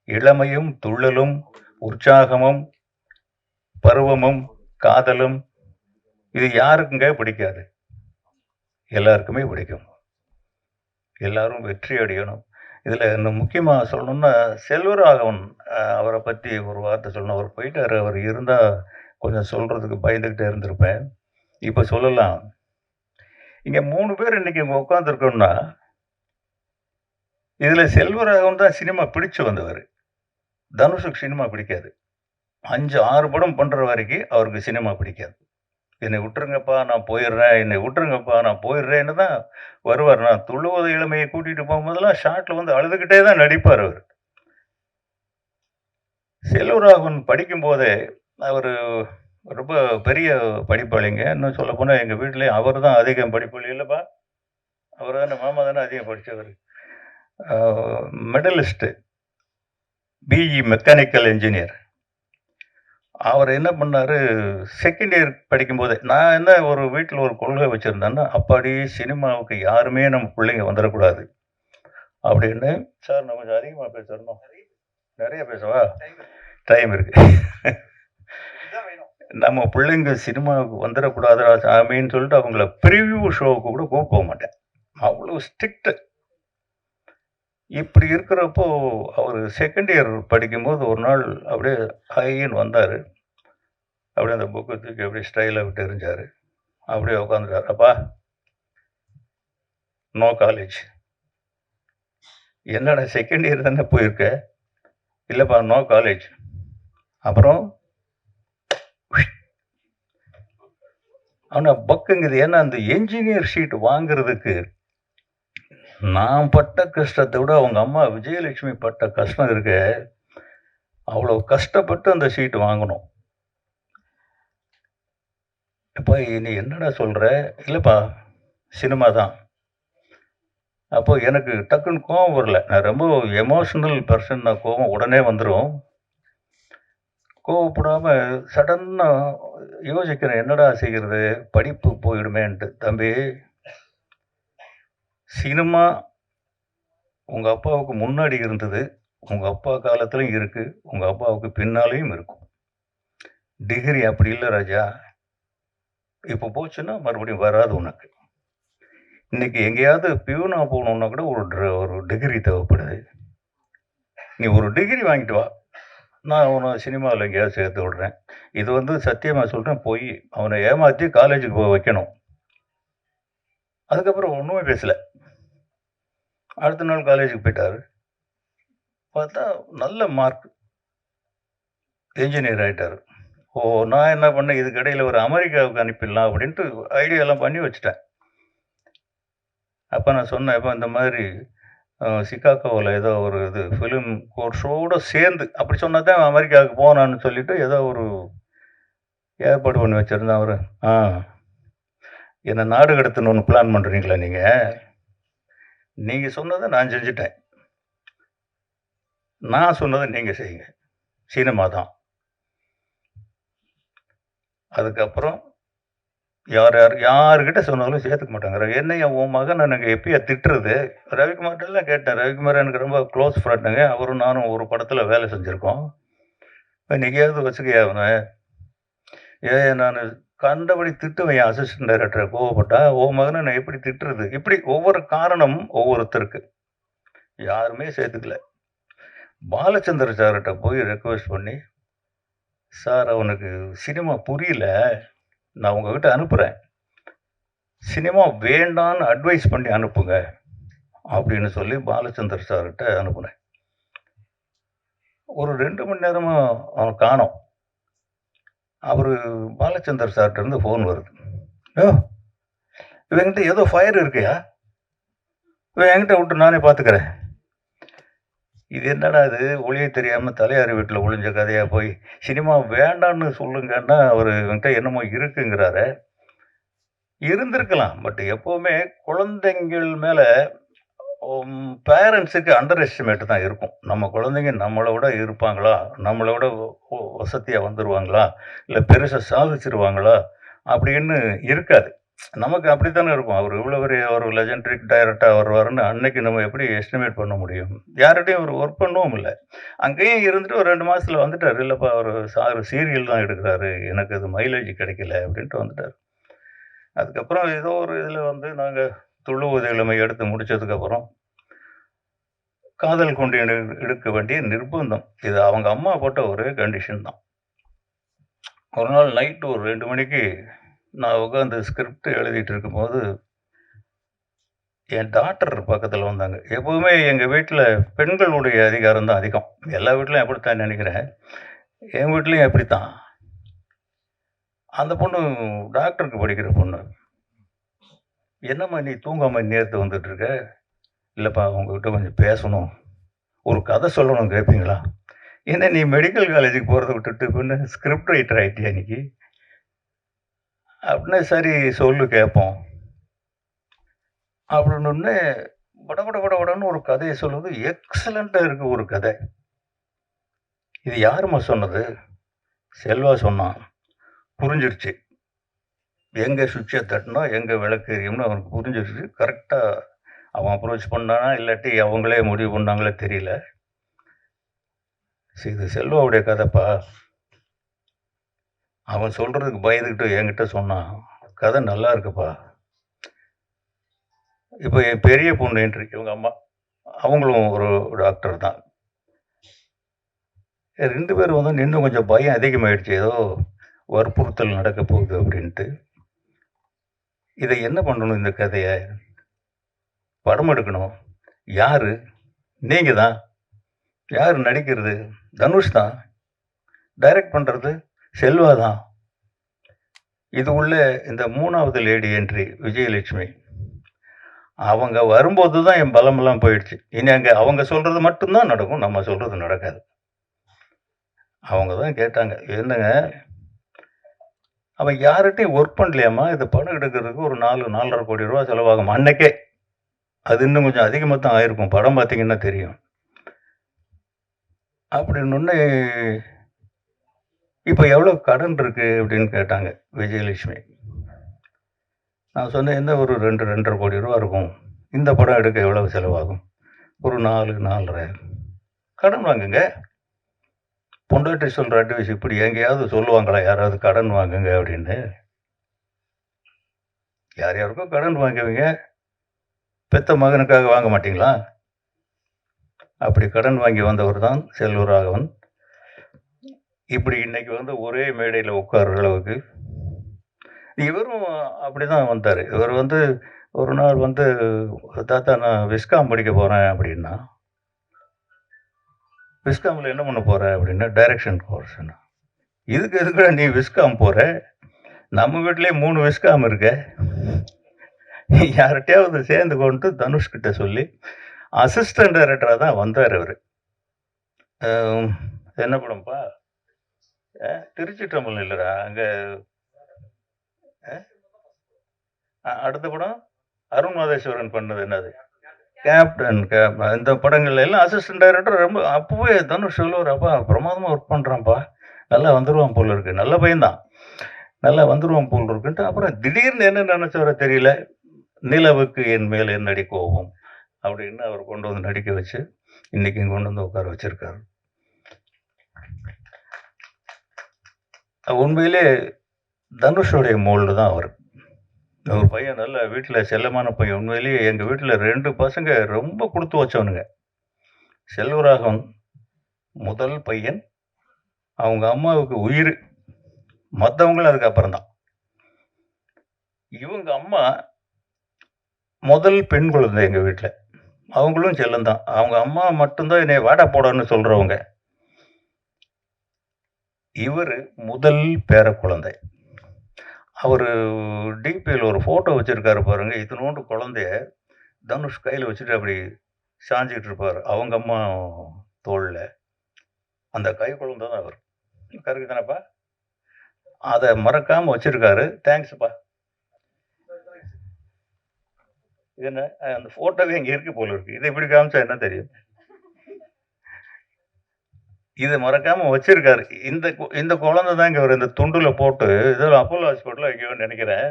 இளமையும், துள்ளலும், உற்சாகமும், பருவமும், காதலும் இது யாருக்குங்க பிடிக்காது? எல்லாருக்குமே பிடிக்கும். எல்லாரும் வெற்றி அடையணும். இதுல இன்னும் முக்கியமா சொல்லணும்னா, செல்வராகவன் அவர பத்தி ஒரு வார்த்தை சொல்லணும். அவர் போயிட்டாரு. அவர் இருந்தா கொஞ்சம் சொல்றதுக்கு பயந்துகிட்டே இருந்திருப்பேன். இப்ப சொல்லலாம். இங்க 3 பேர் இன்னைக்கு இங்க உட்கார்ந்துருக்கோம்னா, இதுல செல்வராகவன் தான் சினிமா பிடிச்சு வந்தவரு. தனுஷுக்கு சினிமா பிடிக்காது. 5, 6 படம் பண்ற வரைக்கும் அவருக்கு சினிமா பிடிக்காது. "என்னை விட்டுருங்கப்பா, நான் போயிடுறேன். என்னை விட்டுருங்கப்பா, நான் போயிடுறேன்னு" தான் வருவார். நான் துள்ளுவத இளமையை கூட்டிட்டு போகும்போதெல்லாம் ஷாட்ல வந்து அழுதுகிட்டே தான் நடிப்பார் அவரு. செல்வராகவன் படிக்கும்போதே அவரு ரொம்ப பெரிய படிப்பாளிங்க. இன்னும் சொல்லப்போனா எங்க வீட்லயும் அவர் தான் அதிகம் படிப்பாளி இல்லப்பா? அவர் தானே மாமா தானே அதிகம் படிச்சவரு. அ மெடலிஸ்ட். BE mechanical engineer. அவர் என்ன பண்ணாரு, செகண்ட் இயர் படிக்கும்போதே நான் என்ன ஒரு வீட்ல ஒரு கொள்கை வச்சிருந்தேன்னா, அப்பாடி சினிமாவுக்கு யாருமே நம்ம பிள்ளைங்க வந்துறக்கூடாது. அப்படின்னு சார் நான் கொஞ்சம் அதிகமா பேசணும். நெறைய பேசவா? டைம் இருக்கு. நம்ம பிள்ளைங்க சினிமாவுக்கு வந்துறக்கூடாதுடா சாமின்னு சொல்லிட்டு அவங்கள பிரிவ்யூ ஷோவுக்கு கூட கூப்பிட மாட்டேன். அவ்வளோ ஸ்ட்ரிக்ட். இப்படி இருக்கிறப்போ, அவரு செகண்ட் இயர் படிக்கும்போது ஒரு நாள் அப்படியே ஹைன்னு வந்தாரு. அப்படியே அந்த புக்க தூக்கி அப்படியே ஸ்டைலா விட்டு எறிஞ்சாரு. அப்படியே உட்காந்துட்டாரு. "அப்பா, நோ காலேஜ்." "என்னடா செகண்ட் இயர் தானே போயிருக்க?" "இல்லப்பா, நோ காலேஜ்." அப்புறம் ஆனா பக்குங்குது. ஏன்னா அந்த என்ஜினியர் ஷீட் வாங்குறதுக்கு நான் பட்ட கஷ்டத்த விட அவங்க அம்மா விஜயலட்சுமி பட்ட கஷ்டம் இருக்கே, அவ்வளவு கஷ்டப்பட்டு அந்த ஷீட் வாங்கணும். "எப்பா நீ என்னடா சொல்ற?" "இல்லப்பா, சினிமா தான்." அப்போ எனக்கு டக்குன்னு கோவம் வரல. நான் ரொம்ப எமோஷனல் பெர்சன். நான் கோவம் உடனே வந்துரும். கோவப்படாம சடன்னா யோசிக்கிறேன், என்னடா செய்றது? படிப்பு போயிடுமேன்ட்டு. "தம்பி, சினிமா உங்க அப்பாவுக்கு முன்னாடி இருந்தது. உங்க அப்பா காலத்திலயும் இருக்கு. உங்க அப்பாவுக்கு பின்னாலயும் இருக்கும். டிகிரி அப்படி இல்ல ராஜா. இப்போ போச்சுன்னா மறுபடியும் வராது உனக்கு. இன்னைக்கு எங்கேயாவது பியூனா போகணும்னா கூட ஒரு டிகிரி தேவைப்படுது. நீ ஒரு டிகிரி வாங்கிட்டு வா. நான் உன்ன சினிமாவுல எங்கேயாவது சேர்த்து விடுறேன்." இது வந்து சத்தியமா சொல்றேன் பொய். அவன ஏமாத்தி காலேஜுக்கு போக வைக்கணும். அதுக்கப்புறம் ஒண்ணுமே பேசல. அடுத்த நாள் காலேஜுக்கு போயிட்டாரு. பார்த்தா நல்ல மார்க். என்ஜினியர் ஆயிட்டாரு. ஓ! நான் என்ன பண்ணேன், இதுக்கு இடையில ஒரு அமெரிக்காவுக்கு அனுப்பிடலாம் அப்படின்ட்டு ஐடியாலாம் பண்ணி வச்சுட்டேன். அப்ப நான் சொன்னேன், "எப்பா இந்த மாதிரி சிகாகோவுல ஏதோ ஒரு இது ஃபிலிம் கோர்ஸோட சேர்ந்து" அப்படி சொன்னா தான் அமெரிக்காவுக்கு போனான்னு சொல்லிட்டு ஏதோ ஒரு ஏற்பாடு பண்ணி வச்சிருந்தேன் அவரு. "ஆ, என்ன நாடு கடத்தணும்னு பிளான் பண்றீங்களா நீங்க? நீங்க சொன்னத நான் செஞ்சுட்டேன். நான் சொன்னத நீங்க செய்யுங்க. சினிமா தான்." அதுக்கப்புறம் யார்கிட்ட சொன்னாலும் சேர்த்துக்க மாட்டாங்க. "என்னய்யா உன் மகன நாங்க எப்பயா திட்டுறது?" ரவிக்குமார்ட்டலாம் கேட்டேன். ரவிக்குமார் எனக்கு ரொம்ப க்ளோஸ் ஃப்ரெண்டுங்க. அவரும் நானும் ஒரு படத்துல வேலை செஞ்சிருக்கோம். "என்னைக்காவது வச்சுக்கய்யா அவன. ஏய்யா நானு கண்டபடி திட்டுவேன் என் அசிஸ்டன்ட் டைரக்டர கோவப்பட்டா. உன் மகன நான் எப்படி திட்டுறது?" இப்படி ஒவ்வொரு காரணம் ஒவ்வொருத்தருக்கு. யாருமே சேர்த்துக்கல. பாலச்சந்தர் சார்ட்ட போய் ரெக்வெஸ்ட் பண்ணி, சார் அவனுக்கு சினிமா புரியல. நான் உங்ககிட்ட அனுப்புறேன். சினிமா வேண்டான்னு அட்வைஸ் பண்ணி அனுப்புங்க அப்படின்னு சொல்லி பாலச்சந்தர் சார்கிட்ட அனுப்புனேன். ஒரு 2 மணி நேரமா அவன காணோம். அவரு பாலச்சந்தர் சார்ட்ட இருந்து ஃபோன் வருது. யோவ்! இவன்கிட்ட ஏதோ ஃபயர் இருக்குயா. இவன் என்கிட்ட விட்டு நானே பார்த்துக்கிறேன். இது என்னடா இது ஒளியே தெரியாம தலையாரி வீட்ல ஒளிஞ்ச கதையா போய் சினிமா வேண்டான்னு சொல்லுங்கன்னா, அவரு இவன்கிட்ட என்னமோ இருக்குங்கிறாரே. இருந்திருக்கலாம். பட் எப்பவுமே குழந்தைங்கள் மேல பேரண்ட்ஸுக்கு அண்டர் எஸ்டிமேட் தான் இருக்கும். நம்ம குழந்தைங்க நம்மள விட இருப்பாங்களா? நம்மள விட வசதியா வந்துருவாங்களா? இல்ல பெருசா சாதிச்சுருவாங்களா? அப்படின்னு இருக்காது. நமக்கு அப்படித்தானே இருக்கும். அவரு இவ்வளோ பெரிய ஒரு லெஜெண்டரி டைரக்டரா வருவாருன்னு அன்னைக்கு நம்ம எப்படி எஸ்டிமேட் பண்ண முடியும்? யார்கிட்டயும் அவரு ஒர்க் பண்ணவும் இல்ல. அங்கேயும் இருந்துட்டு ஒரு 2 மாசத்துல வந்துட்டாரு. இல்லப்பா அவரு சார் சீரியல் தான் எடுக்குறாரு. எனக்கு அது மைலேஜ் கிடைக்கல அப்படின்ட்டு வந்துட்டாரு. அதுக்கப்புறம் ஏதோ ஒரு இதுல வந்து நாங்க துள்ளுவது இளமை எடுத்து முடிச்சதுக்கப்புறம், காதல் கொண்டு எடுக்க வேண்டிய நிர்பந்தம். இது அவங்க அம்மா போட்ட ஒரே கண்டிஷன் தான். ஒரு நாள் நைட் ஒரு 2 மணிக்கு நான் உட்காந்து ஸ்கிரிப்ட் எழுதிட்டு இருக்கும்போது, என் டாட்டர் பக்கத்துல வந்தாங்க. எப்பவுமே எங்க வீட்ல பெண்களுடைய அதிகாரம் தான் அதிகம். எல்லா வீட்லயும் அப்படித்தான் நெனைக்கிறேன். என் வீட்லயும் அப்படித்தான். அந்த பொண்ணு டாக்டருக்கு படிக்கிற பொண்ணு. "என்னம்மா நீ தூங்காம நேரத்து வந்துட்டு இருக்க?" "இல்லப்பா உங்ககிட்ட கொஞ்சம் பேசணும். ஒரு கதை சொல்லணும் கேட்பீங்களா?" "என்ன நீ மெடிக்கல் காலேஜுக்கு போறத விட்டுட்டு இப்ப என்ன ஸ்கிரிப்ட் ரைட்டர் ஆயிட்டியா இன்னைக்கு?" அப்படின்னா, "சரி சொல்லு கேட்போம்." அப்படின்னோனே பட பட படன்னு ஒரு கதைய சொல்லுது. எக்ஸலன்ட்டா இருக்கு ஒரு கதை. "இது யாரும்மா சொன்னது?" "செல்வா சொன்னான்." புரிஞ்சிருச்சு. எங்க சுவிட்ச தட்டுனா, எங்க விளக்கு எரியும்னு அவனுக்கு புரிஞ்சிருச்சு. கரெக்ட்டா அவன் அப்ரோச் பண்ணானா, இல்லாட்டி அவங்களே முடிவு பண்ணாங்களோ தெரியல. "இது செல்வாவுடைய கதைப்பா. அவன் சொல்றதுக்கு பயந்துகிட்டு என்கிட்ட சொன்னான். கதை நல்லா இருக்குப்பா." இப்ப என் பெரிய பொண்ணு என்ட்ரி இவங்க அம்மா. அவங்களும் ஒரு டாக்டர் தான். 2 பேரும் வந்து இன்னும் கொஞ்சம் பயம் அதிகமாயிடுச்சு. ஏதோ வற்புறுத்தல் நடக்க போகுது அப்படின்ட்டு. இத என்ன பண்ணணும் இந்த கதைய? படம் எடுக்கணும். யாரு? நீங்க தான். யாரு நடிக்கிறது? தனுஷ் தான். டைரக்ட் பண்றது செல்வா தான். இது உள்ள இந்த 3வது லேடி என்ட்ரி விஜயலட்சுமி. அவங்க வரும்போது தான் என் பலமெல்லாம் போயிடுச்சு. இனி அங்க அவங்க சொல்றது மட்டும் தான் நடக்கும். நம்ம சொல்றது நடக்காது. அவங்க தான் கேட்டாங்க. "என்னங்க, அவன் யார்கிட்டயும் ஒர்க் பண்ணலையாம்மா? இந்த படம் எடுக்கிறதுக்கு ஒரு 4, 4,50 கோடி ரூபா செலவாகும்." அன்னைக்கே. அது இன்னும் கொஞ்சம் அதிகமா தான் ஆயிருக்கும். படம் பார்த்தீங்கன்னா தெரியும். அப்படின்னோனே, "இப்ப எவ்வளோ கடன் இருக்கு?" அப்படின்னு கேட்டாங்க விஜயலட்சுமி. நான் சொன்னேன், "என்ன ஒரு 2, 2,50 கோடி ரூபா இருக்கும். இந்த படம் எடுக்க எவ்வளவு செலவாகும்?" "ஒரு 4, 4,50." "கடன் வாங்குங்க." பொண்டாட்டி சொல்ற அட்வைஸ் இப்படி எங்கேயாவது சொல்லுவாங்களா? யாராவது கடன் வாங்குங்க அப்படின்னு. யார் யாருக்கோ கடன் வாங்குவீங்க. பெத்த மகனுக்காக வாங்க மாட்டீங்களா? அப்படி கடன் வாங்கி வந்தவர் தான் செல்வராகவன். இப்படி இன்னைக்கு வந்து ஒரே மேடையில உட்கார்ற அளவுக்கு இவரும் அப்படிதான் வந்தாரு. இவர் வந்து ஒரு நாள் வந்து, "தாத்தா நான் விஸ்காம் படிக்க போறேன்" அப்படின்னா. "விஸ்காம்ல என்ன பண்ண போற?" அப்படின்னா, "டைரக்ஷன் கோர்ஸ்ன்னா." "இதுக்கு எதுக்குடா நீ விஸ்காம் போற? நம்ம வீட்லயே 3 விஸ்காம் இருக்கே." யார்ட்டயாவது சேர்ந்து கொண்டு தனுஷ் கிட்ட சொல்லி, அசிஸ்டன்ட் டைரக்டரா தான் வந்தாரு அவரு. அ என்ன படம்ப்பா? திருச்சி டெம்பிள் இல்லடா. அங்க அடுத்த படம் அருண் மாதேஸ்வரன் பண்ணது என்னது? இந்த படங்கள்ல எல்லாம் அசிஸ்டன்ட் டைரக்டர் ரொம்ப அப்பவே தனுஷ் சொல்லுவாரு, "அப்பா பிரமாதமா ஒர்க் பண்றான்ப்பா. நல்லா வந்துருவான் போல இருக்கு." நல்ல பையன் தான். நல்லா வந்துருவான் போல இருக்குன்ட்டு, அப்புறம் திடீர்னு என்ன நெனச்சாரோ தெரியல. "நிலவுக்கு என் மேல் என்னடி கோபம்" அப்படின்னு அவர் கொண்டு வந்து நடிக்க வச்சு, இன்னைக்கு இங்க கொண்டு வந்து உட்கார வச்சிருக்காரு. உண்மையிலே தனுஷோடைய மோல்டு தான் அவரு. ஒரு பையன் நல்ல வீட்ல செல்லமான பையன். உண்மையிலேயே எங்க வீட்ல 2 பசங்க ரொம்ப குடுத்து வச்சவனுங்க. செல்வராகவன் முதல் பையன். அவங்க அம்மாவுக்கு உயிர். மத்தவங்களும் அதுக்கப்புறம் தான். இவங்க அம்மா முதல் பெண் குழந்தை எங்க வீட்ல. அவங்களும் செல்லம் தான். அவங்க அம்மா மட்டும் தான் என்னைய வாடா போடான்னு சொல்றவங்க. இவரு முதல் பேரக்குழந்தை. அவரு டிபில ஒரு ஃபோட்டோ வச்சிருக்காரு பாருங்க. இத்துணூண்டு குழந்தைய தனுஷ் கையில வச்சுட்டு அப்படி சாஞ்சுகிட்டு இருப்பாரு. அவங்க அம்மா தோள்ல. அந்த கை குழந்தை தான் அவரு. கரெக்ட் தானப்பா? அத மறக்காம வச்சிருக்காரு. தேங்க்ஸ்ப்பா. இது என்ன? அந்த ஃபோட்டோவே இங்க இருக்கு போல இருக்கு. இத இப்படி காமிச்சா என்ன தெரியும்? இத மறக்காம வச்சிருக்காரு. இந்த குழந்தை தாங்க இவரு இந்த துண்டுல போட்டு ஏதோ அப்போலோ ஹாஸ்பிட்டல்ல எங்கேயோ நெனைக்கிறேன்.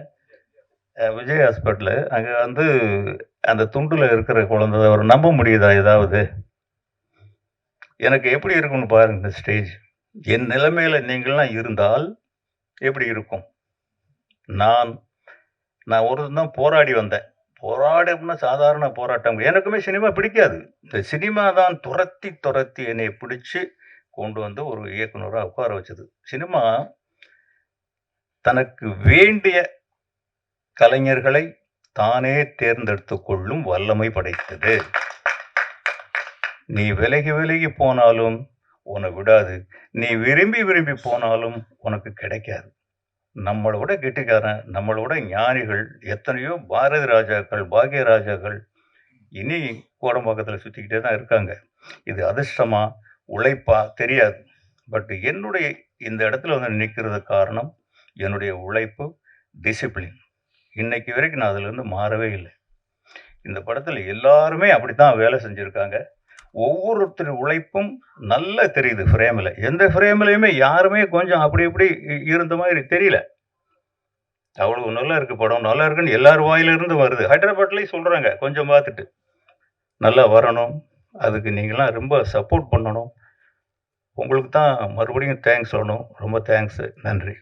விஜய் ஹாஸ்பிட்டலு. அங்க வந்து அந்த துண்டுல இருக்கிற குழந்தை தான். அவர நம்ப முடியுதா ஏதாவது? எனக்கு எப்படி இருக்கும்னு பாருங்க இந்த ஸ்டேஜ். என் நிலைமையில நீங்கள்லாம் இருந்தால் எப்படி இருக்கும்? நான் நான் ஒரு தான் போராடி வந்தேன். போராட்டம்னா சாதாரண போராட்டம். எனக்குமே சினிமா பிடிக்காது. இந்த சினிமா தான் துரத்தி, துரத்தி என்னைய பிடிச்சு கொண்டு வந்து ஒரு இயக்குனரா உட்கார வச்சது. சினிமா தனக்கு வேண்டிய கலைஞர்களை தானே தேர்ந்தெடுத்துக் கொள்ளும் வல்லமை படைத்தது. நீ விலகி, விலகி போனாலும் உன்னை விடாது. நீ விரும்பி, விரும்பி போனாலும் உனக்கு கிடைக்காது. நம்மள விட கெட்டிக்காரன், நம்மள விட ஞானிகள் எத்தனையோ பாரதி ராஜாக்கள், பாக்யராஜாக்கள் இனி கோடம்பாக்கத்துல சுத்திக்கிட்டே தான் இருக்காங்க. இது அதிர்ஷ்டமா, உழைப்பா தெரியாது. பட் என்னுடைய இந்த இடத்துல வந்து நிக்கிறதுக்கு காரணம், என்னுடைய உழைப்பு, டிசிப்ளின். இன்னைக்கு வரைக்கும் நான் அதுலேருந்து மாறவே இல்ல. இந்த படத்துல எல்லாருமே அப்படித்தான் வேலை செஞ்சிருக்காங்க. ஒவ்வொருத்தர் உழைப்பும் நல்லா தெரியுது ஃப்ரேம்ல. எந்த ஃப்ரேம்லயுமே யாருமே கொஞ்சம் அப்படி இப்படி இருந்த மாதிரி தெரியல. அவ்வளவு நல்லா இருக்கு படம். நல்லா இருக்குன்னு எல்லார் வாயிலிருந்து வருது. ஹைதராபாத்லயும் சொல்றாங்க. கொஞ்சம் பார்த்துட்டு. நல்லா வரணும். அதுக்கு நீங்கலாம் ரொம்ப சப்போர்ட் பண்ணணும். உங்களுக்கு தான் மறுபடியும் தேங்க்ஸ் சொல்லணும். ரொம்ப தேங்க்ஸ். நன்றி.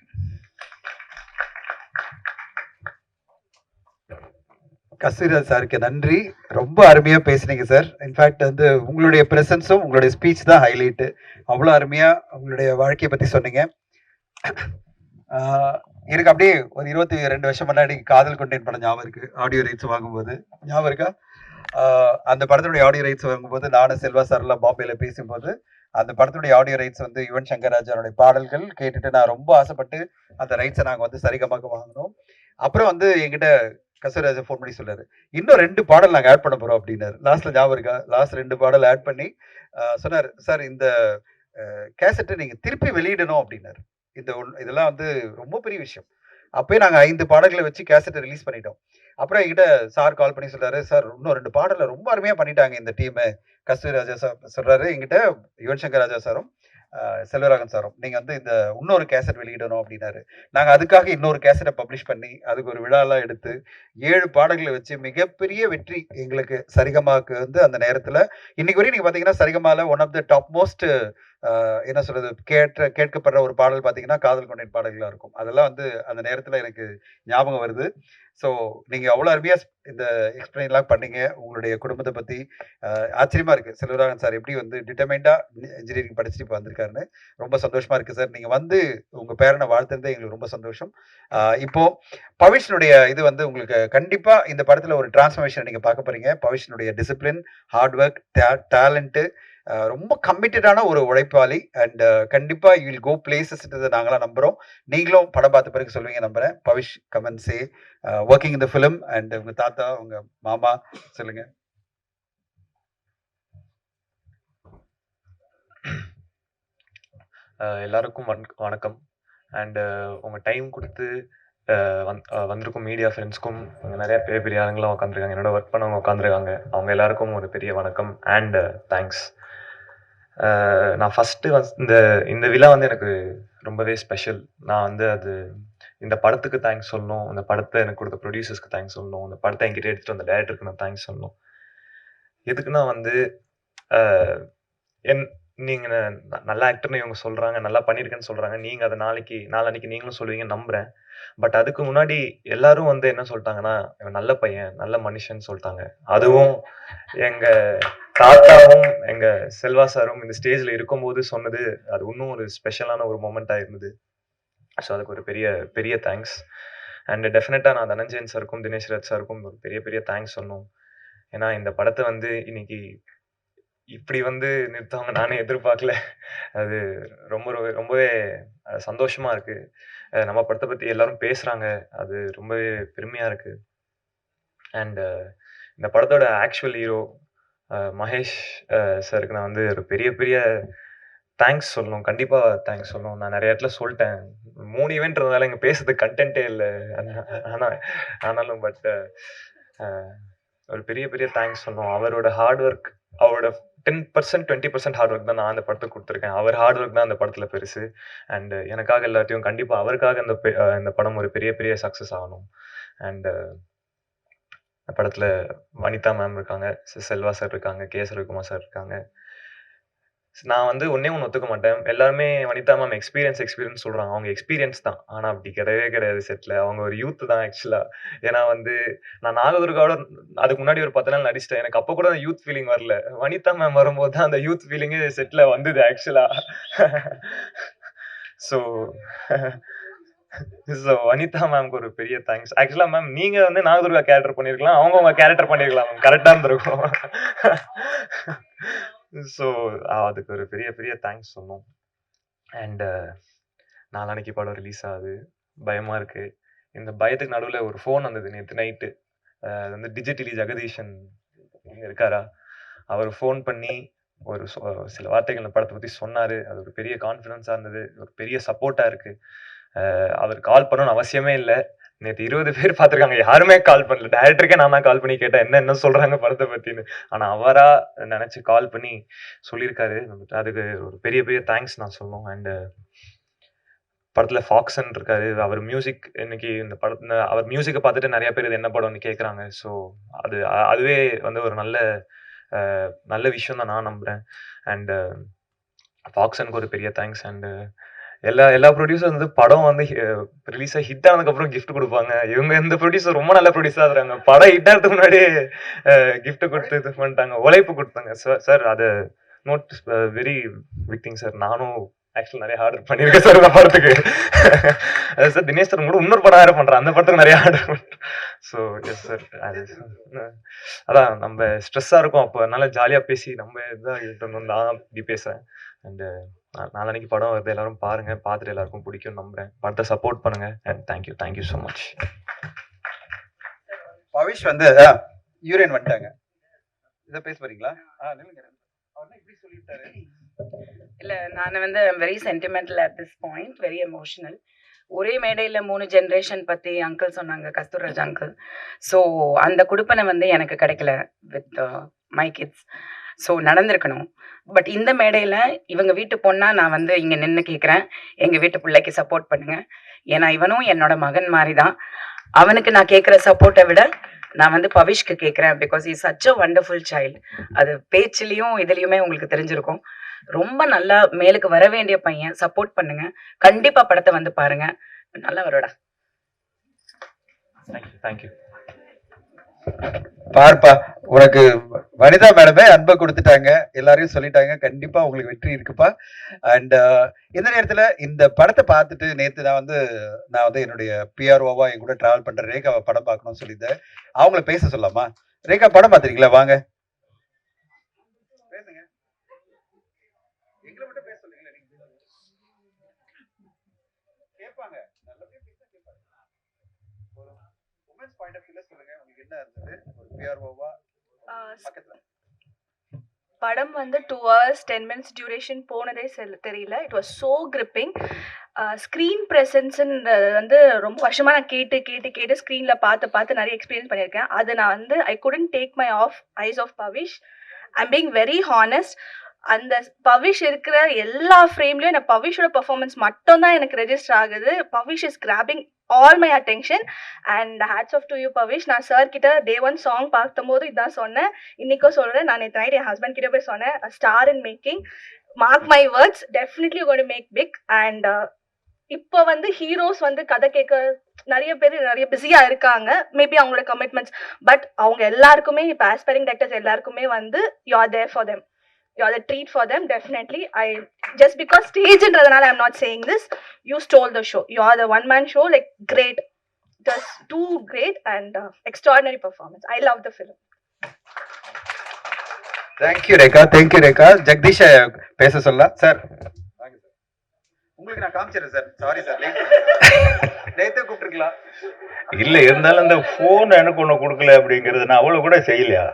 கஸ்தூரிராஜ் சாருக்கு நன்றி. ரொம்ப அருமையா பேசுனீங்க சார். இன்ஃபேக்ட் வந்து உங்களுடைய பிரசன்ஸும் உங்களுடைய ஸ்பீச் தான் ஹைலைட்டு. அவ்வளோ அருமையா உங்களுடைய வாழ்க்கையை பத்தி சொன்னீங்க. எனக்கு அப்படியே ஒரு 22 வருஷம் முன்னாடி காதல் கொண்டேன் படம் ஞாபகம் இருக்கு. ஆடியோ ரைட்ஸ் வாங்கும்போது ஞாபகம் இருக்கா? அந்த படத்துடைய ஆடியோ ரைட்ஸ் வாங்கும்போது நானும் செல்வா சார்லாம் பாம்பேல பேசும்போது அந்த படத்துடைய ஆடியோ ரைட்ஸ் வந்து யுவன் சங்கர் ராஜாவுடைய பாடல்கள் கேட்டுட்டு நான் ரொம்ப ஆசைப்பட்டு அந்த ரைட்ஸை நாங்கள் வந்து சரிகமாக வாங்கினோம். அப்புறம் வந்து என்கிட்ட கஸ்தூரிராஜா ஃபோன் பண்ணி சொன்னாரு, இன்னும் 2 பாடல் நாங்கள் ஆட் பண்ண போறோம் அப்படின்னாரு. லாஸ்ட்ல ஞாபகம் இருக்கா? லாஸ்ட் 2 பாடல் ஆட் பண்ணி சொன்னார், சார் இந்த கேசட்டை நீங்க திருப்பி வெளியிடணும் அப்படின்னாரு. இதெல்லாம் வந்து ரொம்ப பெரிய விஷயம். அப்பயே நாங்க 5 பாடல்களை வச்சு கேசட்டை ரிலீஸ் பண்ணிட்டோம். அப்புறம் என்கிட்ட சார் கால் பண்ணி சொல்றாரு, சார் இன்னும் 2 பாடல ரொம்ப அருமையா பண்ணிட்டாங்க இந்த டீமு. கஸ்தூரிராஜா சார் சொல்றாரு என்கிட்ட, யுவன் சங்கர் ராஜா சாரும் செல்வராகவன் சாரும், நீங்க வந்து இந்த இன்னொரு கேசட் வெளியிடணும் அப்படின்னாரு. நாங்க அதுக்காக இன்னொரு கேசட்டை பப்ளிஷ் பண்ணி அதுக்கு ஒரு விழாலாம் எடுத்து 7 பாடல்களை வச்சு மிகப்பெரிய வெற்றி எங்களுக்கு சரிகமாக்கு வந்து அந்த நேரத்துல. இன்னைக்கு வரையும் நீங்க பாத்தீங்கன்னா சரிகமால one of the top most என்ன சொல்றது, கேட்கப்படுற ஒரு பாடல் பாத்தீங்கன்னா காதல் கொண்டேன் பாடல்களா இருக்கும். அதெல்லாம் வந்து அந்த நேரத்துல எனக்கு ஞாபகம் வருது. ஸோ நீங்க அவ்வளோ அருமையா இந்த எக்ஸ்பிளைன்லாம் பண்ணீங்க உங்களுடைய குடும்பத்தை பத்தி. ஆச்சரியமா இருக்கு செல்வராகவன் சார் எப்படி வந்து டிட்டர்மைண்டா இன்ஜினியரிங் படிச்சுட்டு இப்போ வந்திருக்காருன்னு. ரொம்ப சந்தோஷமா இருக்கு சார். நீங்க வந்து உங்க பேரனை வாழ்த்துறதே எங்களுக்கு ரொம்ப சந்தோஷம். இப்போ பவிஷனுடைய இது வந்து உங்களுக்கு கண்டிப்பா இந்த படத்துல ஒரு டிரான்ஸ்ஃபர்மேஷன் நீங்க பார்க்க போறீங்க. பவிஷனுடைய டிசிப்ளின், ஹார்ட் ஒர்க், டேலண்ட், ரொம்ப கமிட்டடான ஒரு உழைப்பாளி. அண்ட் கண்டிப்பா யூ வில் கோ பிளேசஸ் நாங்களாம் நம்புறோம். நீங்களும் படம் பார்த்த பிறகு சொல்லுவீங்க நம்புறேன். பவிஷ் கமன் say working in the film. And உங்க தாத்தா, உங்க மாமா சொல்லுங்க. எல்லாருக்கும் வணக்கம். அண்ட் உங்கள் டைம் கொடுத்து வந்திருக்கும் மீடியா ஃப்ரெண்ட்ஸ்க்கும் அங்கே நிறையா பெரிய பெரிய ஆளுங்களாம் உட்காந்துருக்காங்க, என்னோட ஒர்க் பண்ணவங்க உட்காந்துருக்காங்க. அவங்க எல்லாருக்கும் ஒரு பெரிய வணக்கம் அண்ட் தேங்க்ஸ். நான் ஃபஸ்ட்டு இந்த விழா வந்து எனக்கு ரொம்பவே ஸ்பெஷல். நான் வந்து இந்த படத்துக்கு தேங்க்ஸ் சொல்லணும், இந்த படத்தை எனக்கு கொடுத்த ப்ரொடியூசர்ஸ்க்கு தேங்க்ஸ் சொல்லணும், இந்த படத்தை என்கிட்ட எடுத்துகிட்டு வந்த டைரக்டருக்கு நான் தேங்க்ஸ் சொல்லணும். எதுக்குன்னா வந்து நீங்கள் நல்ல ஆக்டர்னு இவங்க சொல்கிறாங்க, நல்லா பண்ணியிருக்கேன்னு சொல்கிறாங்க. நீங்கள் அதை நாளன்னைக்கு நீங்களும் சொல்லுவீங்கன்னு நம்புகிறேன். பட் அதுக்கு முன்னாடி எல்லாரும் வந்து என்ன சொல்லிட்டாங்கன்னா, இவன் நல்ல பையன், நல்ல மனுஷன் சொல்லிட்டாங்க. அதுவும் எங்கள் தாத்தாவும் எங்க செல்வா சாரும் இந்த ஸ்டேஜ்ல இருக்கும்போது சொன்னது அது இன்னும் ஒரு ஸ்பெஷலான ஒரு மொமெண்டா இருந்தது. ஸோ அதுக்கு ஒரு பெரிய பெரிய தேங்க்ஸ். அண்ட் டெஃபினட்டா நான் தனஞ்சயன் சாருக்கும் தினேஷ் ராஜ் சாருக்கும் ஒரு பெரிய பெரிய தேங்க்ஸ் சொல்லணும். ஏன்னா இந்த படத்தை வந்து இன்னைக்கு இப்படி வந்து நிறுத்துவாங்க நானே எதிர்பார்க்கல. அது ரொம்பவே சந்தோஷமா இருக்கு. நம்ம படத்தை பத்தி எல்லாரும் பேசுறாங்க. அது ரொம்பவே பெருமையா இருக்கு. அண்ட் இந்த படத்தோட ஆக்சுவல் ஹீரோ மகேஷ் சாருக்கு நான் வந்து ஒரு பெரிய பெரிய தேங்க்ஸ் சொல்லணும். கண்டிப்பா தேங்க்ஸ் சொல்லணும். நான் நிறைய இடத்துல சொல்லிட்டேன். 3 ஈவென்ட்ன்றதுனால இங்க பேசுறதுக்கு கன்டென்ட்டே இல்ல. ஆனா ஆனாலும் ஒரு பெரிய பெரிய தேங்க்ஸ் சொல்லணும். அவரோட ஹார்ட் ஒர்க், அவரோட 10% 20% ஹார்ட் ஒர்க் தான் நான் அந்த படத்துக்கு குடுத்துருக்கேன். அவர் ஹார்ட் ஒர்க் தான் அந்த படத்துல பெருசு. அண்ட் எனக்காக இல்லாட்டியும் கண்டிப்பா அவருக்காக இந்த படம் ஒரு பெரிய பெரிய சக்சஸ் ஆகணும். அண்ட் படத்துல வனிதா மேம் இருக்காங்க, செல்வா சார் இருக்காங்க, கே.எஸ். ரவிக்குமார் சார் இருக்காங்க. நான் வந்து ஒண்ணே ஒண்ணு ஒத்துக்க மாட்டேன். எல்லாருமே வனிதா மேம் எக்ஸ்பீரியன்ஸ் சொல்றாங்க. அவங்க எக்ஸ்பீரியன்ஸ் தான். ஆனா அப்படி கிடையவே கிடையாது செட்ல. அவங்க ஒரு யூத் தான் ஆக்சுவலா. ஏன்னா வந்து நான் நாகதுர்காவோட அதுக்கு முன்னாடி ஒரு 10 நாள் நடிச்சிட்டேன். எனக்கு அப்ப கூட அந்த யூத் ஃபீலிங் வரல. வனிதா மேம் வரும்போது தான் அந்த யூத் ஃபீலிங்கே செட்ல வந்தது ஆக்சுவலா. ஸோ ஸோ வனிதா மேம்க்கு ஒரு பெரிய தேங்க்ஸ். ஆக்சுவலா மேம் நீங்க வந்து நாகதுர்கா கேரக்டர் பண்ணிருக்கலாம். அவங்க உங்க கேரக்டர் பண்ணிருக்கலாம் மேம். கரெக்டா இருந்திருக்கும். ஸோ அதுக்கு ஒரு பெரிய பெரிய தேங்க்ஸ் சொல்லணும். அண்ட் நாளான்னைக்கு படம் ரிலீஸ் ஆகுது. பயமா இருக்கு. இந்த பயத்துக்கு நடுவுல ஒரு ஃபோன் வந்தது நேத்து நைட்டு. அது வந்து டிஜிட்டலி ஜெகதீஷன் இங்க இருக்காரா? அவர் ஃபோன் பண்ணி ஒரு சில வார்த்தைகள் இந்த படத்த பத்தி சொன்னாரு. அது ஒரு பெரிய கான்ஃபிடன்ஸா இருந்தது. ஒரு பெரிய சப்போர்ட்டா இருக்கு. அவர் கால் பண்ணணும்னு அவசியமே இல்ல. நேத்து 20 பேர் பார்த்துருக்காங்க. யாருமே கால் பண்ணல. டைரக்டருக்கே நான் தான் கால் பண்ணி கேட்டேன். என்ன சொல்றாங்க படத்த பத்தின்னு. ஆனா அவரா நெனச்சு கால் பண்ணி சொல்லியிருக்காரு. அதுக்கு ஒரு பெரிய பெரிய தேங்க்ஸ் நான் சொல்லணும். அண்ட் படத்துல ஃபாக்சன் இருக்காரு. அவர் மியூசிக் இன்னைக்கு இந்த அவர் மியூசிக்க பார்த்துட்டு நெறைய பேர் இது என்ன படம்னு கேட்குறாங்க. ஸோ அதுவே வந்து ஒரு நல்ல விஷயம் தான் நான் நம்புறேன். அண்ட் ஃபாக்சனுக்கு ஒரு பெரிய தேங்க்ஸ். அண்ட் எல்லா ப்ரொடியூசர் வந்து படம் வந்து ரிலீஸ் ஆகி ஹிட் ஆனதுக்கப்புறம் கிஃப்ட் கொடுப்பாங்க. இவங்க இந்த ப்ரொடியூசர் ரொம்ப நல்ல ப்ரொடியூசரா இருக்காங்க. படம் ஹிட் ஆகிறதுக்கு முன்னாடியே கிஃப்ட் கொடுத்து இது பண்ணிட்டாங்க. உழைப்பு கொடுத்தாங்க. சார் அது not very big thing sir. நானும் ஆக்சுவலி நிறைய ஆர்டர் பண்ணியிருக்கேன் சார் இந்த படத்துக்கு. சார் தினேஷ் சார் கூட இன்னொரு படம் வேற பண்றேன். அந்த படத்துக்கு நிறைய ஆர்டர் பண்றேன். So yes sir. அதான் நம்ம ஸ்ட்ரெஸ்ஸா இருக்கும். அப்போ நல்லா ஜாலியா பேசி நம்ம இதான் இருக்கணும். நான் இப்படி பேசுறேன். அண்ட் நாளைக்கு படம் வருது. எல்லாரும் பாருங்க. பார்த்துட்டு எல்லாருக்கும் பிடிக்கும் நம்புறேன். படத்தை சப்போர்ட் பண்ணுங்க. And thank you so much. Pavish வந்து யூரேன் வந்துட்டாங்க. இதை பேச போறீங்களா? இப்படி சொல்லிட்டாரு. இல்ல நான் வந்து very sentimental at this point, very emotional. ஒரே மேடையில் 3 ஜென்ரேஷன் பற்றி அங்கிள் சொன்னாங்க, கஸ்தூர்ராஜ் அங்கிள். ஸோ அந்த குடுப்பனை வந்து எனக்கு கிடைக்கல வித் மை கிட்ஸ். ஸோ நடந்திருக்கணும். பட் இந்த மேடையில் இவங்க வீட்டு பொண்ணா நான் வந்து இங்கே நின்று கேட்குறேன், எங்கள் வீட்டு பிள்ளைக்கு சப்போர்ட் பண்ணுங்க. ஏன்னா இவனும் என்னோட மகன் மாதிரி தான். அவனுக்கு நான் கேட்குற சப்போர்ட்டை விட நான் வந்து பவிஷ்க்கு கேட்குறேன். Because is such a wonderful child. அது பேச்சுலேயும் இதுலேயுமே உங்களுக்கு தெரிஞ்சிருக்கும். ரொம்ப நல்லா மேலுக்கு வர வேண்டிய பையன். சப்போர்ட் பண்ணுங்க. கண்டிப்பா படத்தை வந்து பாருங்க. நல்லா வருடா. தேங்க்யூ. பார்ப்பா, உனக்கு வனிதா மேடமே அன்பை கொடுத்துட்டாங்க. எல்லாரையும் சொல்லிட்டாங்க. கண்டிப்பா உங்களுக்கு வெற்றி இருக்குப்பா. அண்ட் இந்த நேரத்துல இந்த படத்தை பார்த்துட்டு நேத்து நான் வந்து என்னுடைய பிஆர்ஓவா என் கூட டிராவல் பண்ற ரேகாவை படம் பார்க்கணும்னு சொல்லியிருந்தேன். அவங்கள பேச சொல்லலாமா? ரேகா படம் பார்த்துருக்கீங்களா? வாங்க பேசுங்க. எங்களை மட்டும் பேச சொல்லுங்களேன். கேட்பாங்க. நல்லபடியா பேச கேட்பாங்க. ஒரு உமன்ஸ் பாயிண்ட் ஆஃப் வியூல சொல்லுங்க, உங்களுக்கு என்ன இருந்தது ஒரு பிஆர்ஓவா பக்கத்துல? படம் வந்து 2 hours 10 minutes டியூரேஷன் போனதே தெரியல. It was so gripping. Screen ப்ரெசன்ஸுன்றது வந்து ரொம்ப வருஷமாக நான் கேட்டு ஸ்க்ரீனில் பார்த்து நிறைய எக்ஸ்பீரியன்ஸ் பண்ணியிருக்கேன். அது நான் வந்து I couldn't take my eyes off Pavish. I'm being very honest. அந்த பவிஷ் இருக்கிற எல்லா ஃப்ரேம்லையும் எனக்கு பவிஷோட பர்ஃபார்மன்ஸ் மட்டும்தான் எனக்கு ரெஜிஸ்டர் ஆகுது. Pavish is grabbing all my attention. And hats off to you Pavish. நான் சார் கிட்ட டே 1 சாங் பார்க்கும்போது இதான் சொன்னேன், இன்னைக்கும் சொல்கிறேன். நான் நேற்று நைட் என் ஹஸ்பண்ட் கிட்ட போய் சொன்னேன், star in making, mark my words, definitely going to make big. And இப்போ வந்து ஹீரோஸ் வந்து கதை கேட்க நிறைய பேர் நிறைய பிஸியா இருக்காங்க, மேபி அவங்களோட கமிட்மெண்ட்ஸ். பட் அவங்க எல்லாருக்குமே இப்போ ஆஸ்பைரிங் டைரக்டர்ஸ் எல்லாருக்குமே வந்து you are there for them, you are the treat for them. Definitely I just because ஸ்டேஜ்ன்றதுனால I am not saying this, you stole the show, you are the one man show, like great, it was too great and extraordinary performance. I love the film. Thank you Rekha, thank you Rekha. Jagadish பேச சொல்லலாம் sir. உங்களுக்கு நான் காமிச்சிடுறேன் sir. Sorry sir, நேத்தே கூப்பிட்டுருக்கலாம். இல்ல இருந்தாலும் இந்த phone எனக்கு ஒண்ணு கொடுக்கல அப்படிங்கிறது நான் அவ்வளவு கூட செய்யலையா?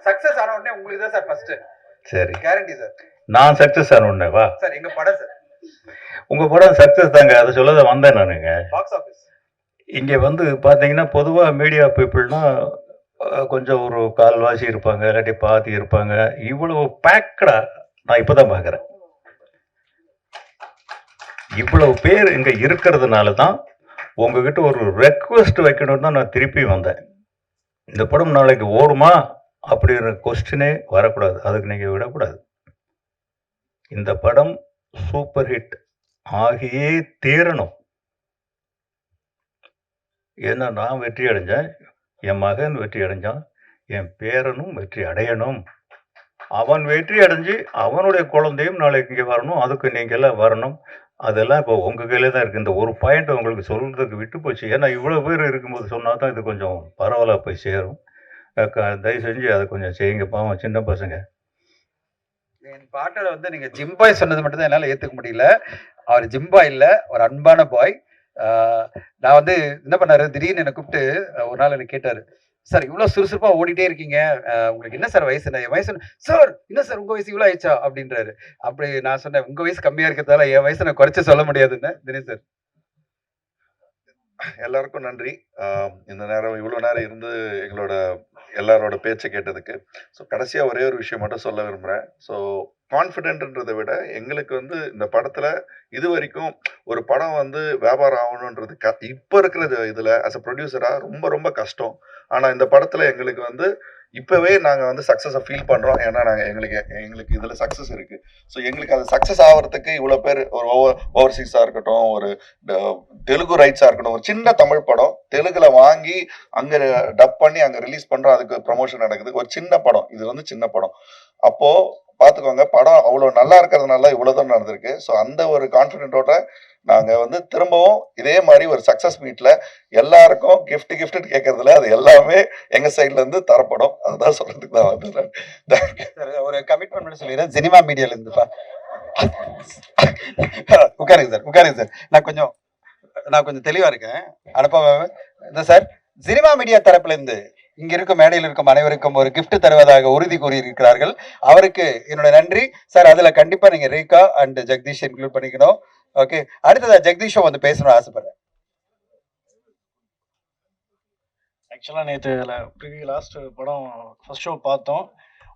சக்சஸ் ஆன உடனே உங்களுக்கு தான் சார் ஃபர்ஸ்ட். சரி, கேரண்டி சார். நான் சக்சஸ் ஆன உடனே வா சார் எங்க படம் சார், உங்க படம் சக்சஸ் தாங்க, அதை சொல்லதான் வந்தேன் நானுங்க. பாக்ஸ் ஆபீஸ் இங்க வந்து பாத்தீங்கன்னா பொதுவா மீடியா பீப்புள்னா கொஞ்சம் ஒரு கால்வாசி இருப்பாங்க, இல்லாட்டி பாதி இருப்பாங்க. இவ்வளவு பேக்கடா நான் இப்பதான் பாக்குறேன். இவ்வளவு பேர் இங்க இருக்கிறதுனால தான் உங்ககிட்ட ஒரு ரெக்வஸ்ட் வைக்கணும்னு தான் நான் திருப்பி வந்தேன். இந்த படம் நாளைக்கு ஓடுமா அப்படிங்கிற கொஸ்டினே வரக்கூடாது, அதுக்கு நீங்க விடக்கூடாது. இந்த படம் சூப்பர் ஹிட் ஆகியே தீரணும். ஏன்னா நான் வெற்றி அடைஞ்சேன், என் மகன் வெற்றி அடைஞ்சான், என் பேரனும் வெற்றி அடையணும். அவன் வெற்றி அடைஞ்சு அவனுடைய குழந்தையும் நாளைக்கு இங்கே வரணும், அதுக்கு நீங்கள் எல்லாம் வரணும். அதெல்லாம் இப்போ உங்கள் கையில் தான் இருக்குது. இந்த ஒரு பாயிண்ட் உங்களுக்கு சொல்கிறதுக்கு விட்டு போச்சு. ஏன்னா இவ்வளோ பேர் இருக்கும்போது சொன்னால் தான் இது கொஞ்சம் பரவலாக போய் சேரும். தயவு செஞ்சு அதை கொஞ்சம் செய்யுங்க, பாவம் சின்ன பசங்க. என் பாட்டில் வந்து நீங்க ஜிம் பாய் சொன்னது மட்டும் தான் என்னால ஏத்துக்க முடியல. அவர் ஜிம் பாய் இல்ல, ஒரு அன்பான பாய். நான் வந்து என்ன பண்ணாரு, திடீர்னு என்னை கூப்பிட்டு ஒரு நாள் எனக்கு கேட்டாரு, சார் இவ்வளவு சுறுசுறுப்பா ஓடிட்டே இருக்கீங்க, உங்களுக்கு என்ன சார் வயசு? என் வயசு சார் என்ன சார் உங்க வயசு இவ்வளவு ஆயிடுச்சா அப்படின்றாரு. அப்படி நான் சொன்னேன், உங்க வயசு கம்மியா இருக்கிறதால என் வயசை நான் குறைச்சு சொல்ல முடியாதுன்னு. தினேஷ் சார். எல்லாருக்கும் நன்றி. இந்த நேரம் இவ்வளோ நேரம் இருந்து எங்களோட எல்லாரோட பேச்சை கேட்டதுக்கு. ஸோ கடைசியாக ஒரே ஒரு விஷயம் மட்டும் சொல்ல விரும்புகிறேன். ஸோ கான்ஃபிடென்ட்ன்றதை விட எங்களுக்கு வந்து இந்த படத்தில் இது வரைக்கும் ஒரு படம் வந்து வியாபாரம் ஆகணுன்றது இப்போ இருக்கிற இதில் ஆஸ் அ ப்ரொடியூசராக ரொம்ப ரொம்ப கஷ்டம். ஆனால் இந்த படத்தில் எங்களுக்கு வந்து இப்போவே நாங்கள் வந்து சக்ஸஸை ஃபீல் பண்ணுறோம். ஏன்னா எங்களுக்கு இதில் சக்ஸஸ் இருக்குது. ஸோ எங்களுக்கு அது சக்ஸஸ் ஆகிறதுக்கு இவ்வளோ பேர், ஒரு ஓவர்சீஸாக இருக்கட்டும், ஒரு தெலுங்கு ரைட்ஸாக இருக்கட்டும், ஒரு சின்ன தமிழ் படம் தெலுங்குல வாங்கி அங்கே டப் பண்ணி அங்கே ரிலீஸ் பண்ணுறோம், அதுக்கு ப்ரமோஷன் நடக்குது. ஒரு சின்ன படம், இது வந்து சின்ன படம். அப்போது பார்த்துக்கோங்க, படம் அவ்வளோ நல்லா இருக்கிறதுனால இவ்வளோதான் நடந்திருக்கு. ஸோ அந்த ஒரு கான்ஃபிடென்ட்டோட நாங்கள் வந்து திரும்பவும் இதே மாதிரி ஒரு சக்ஸஸ் மீட்டில் எல்லாருக்கும் கிஃப்ட் கேட்கறதுல அது எல்லாமே எங்கள் சைட்லேருந்து தரப்படும். அதுதான் சொல்கிறதுக்கு தான் வந்துடுறேன். ஒரு கமிட்மெண்ட் மட்டும் சொல்லிடுறேன், சினிமா மீடியால இருந்துப்பா. உட்காருங்க சார். நான் கொஞ்சம் தெளிவா இருக்கேன். அனுப்ப சார், சினிமா மீடியா தரப்புல இருந்து இங்க இருக்கும் மேடையில் இருக்கும் அனைவருக்கும் ஒரு கிஃப்ட் தருவதாக உறுதி கூறியிருக்கிறார்கள். அவருக்கு என்னோட நன்றி சார். அதுல கண்டிப்பா நீங்க ரேகா அண்ட் ஜெகதீஷ் இன்க்ளூட் பண்ணிக்கணும். ஓகே, அடுத்ததா ஜெகதீஷும் வந்து பேசணும்னு ஆசைப்படுறேன். ஆக்சுவலாக நேற்று இதில் லாஸ்ட் படம் ஃபர்ஸ்ட் ஷோ பார்த்தோம்.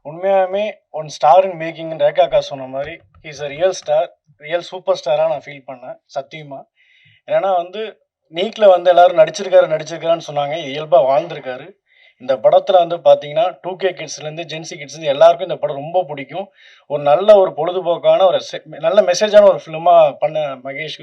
உண்மையாகவே one star in making Rekha அக்கா சொன்ன மாதிரி is a real star, real super ஸ்டாராக நான் ஃபீல் பண்ணேன் சத்தியமாக. ஏன்னா வந்து நீக்கில் வந்து எல்லாரும் நடிச்சிருக்காருன்னு சொன்னாங்க, இயல்பாக வாழ்ந்திருக்காரு. இந்த படத்தில் வந்து பார்த்தீங்கன்னா 2K கிட்ஸ்லேருந்து ஜென்சி கிட்ஸ்லேருந்து எல்லாருக்கும் இந்த படம் ரொம்ப பிடிக்கும். ஒரு நல்ல ஒரு பொழுதுபோக்கான ஒரு நல்ல மெசேஜான ஒரு ஃபிலிமாக பண்ண மகேஷ்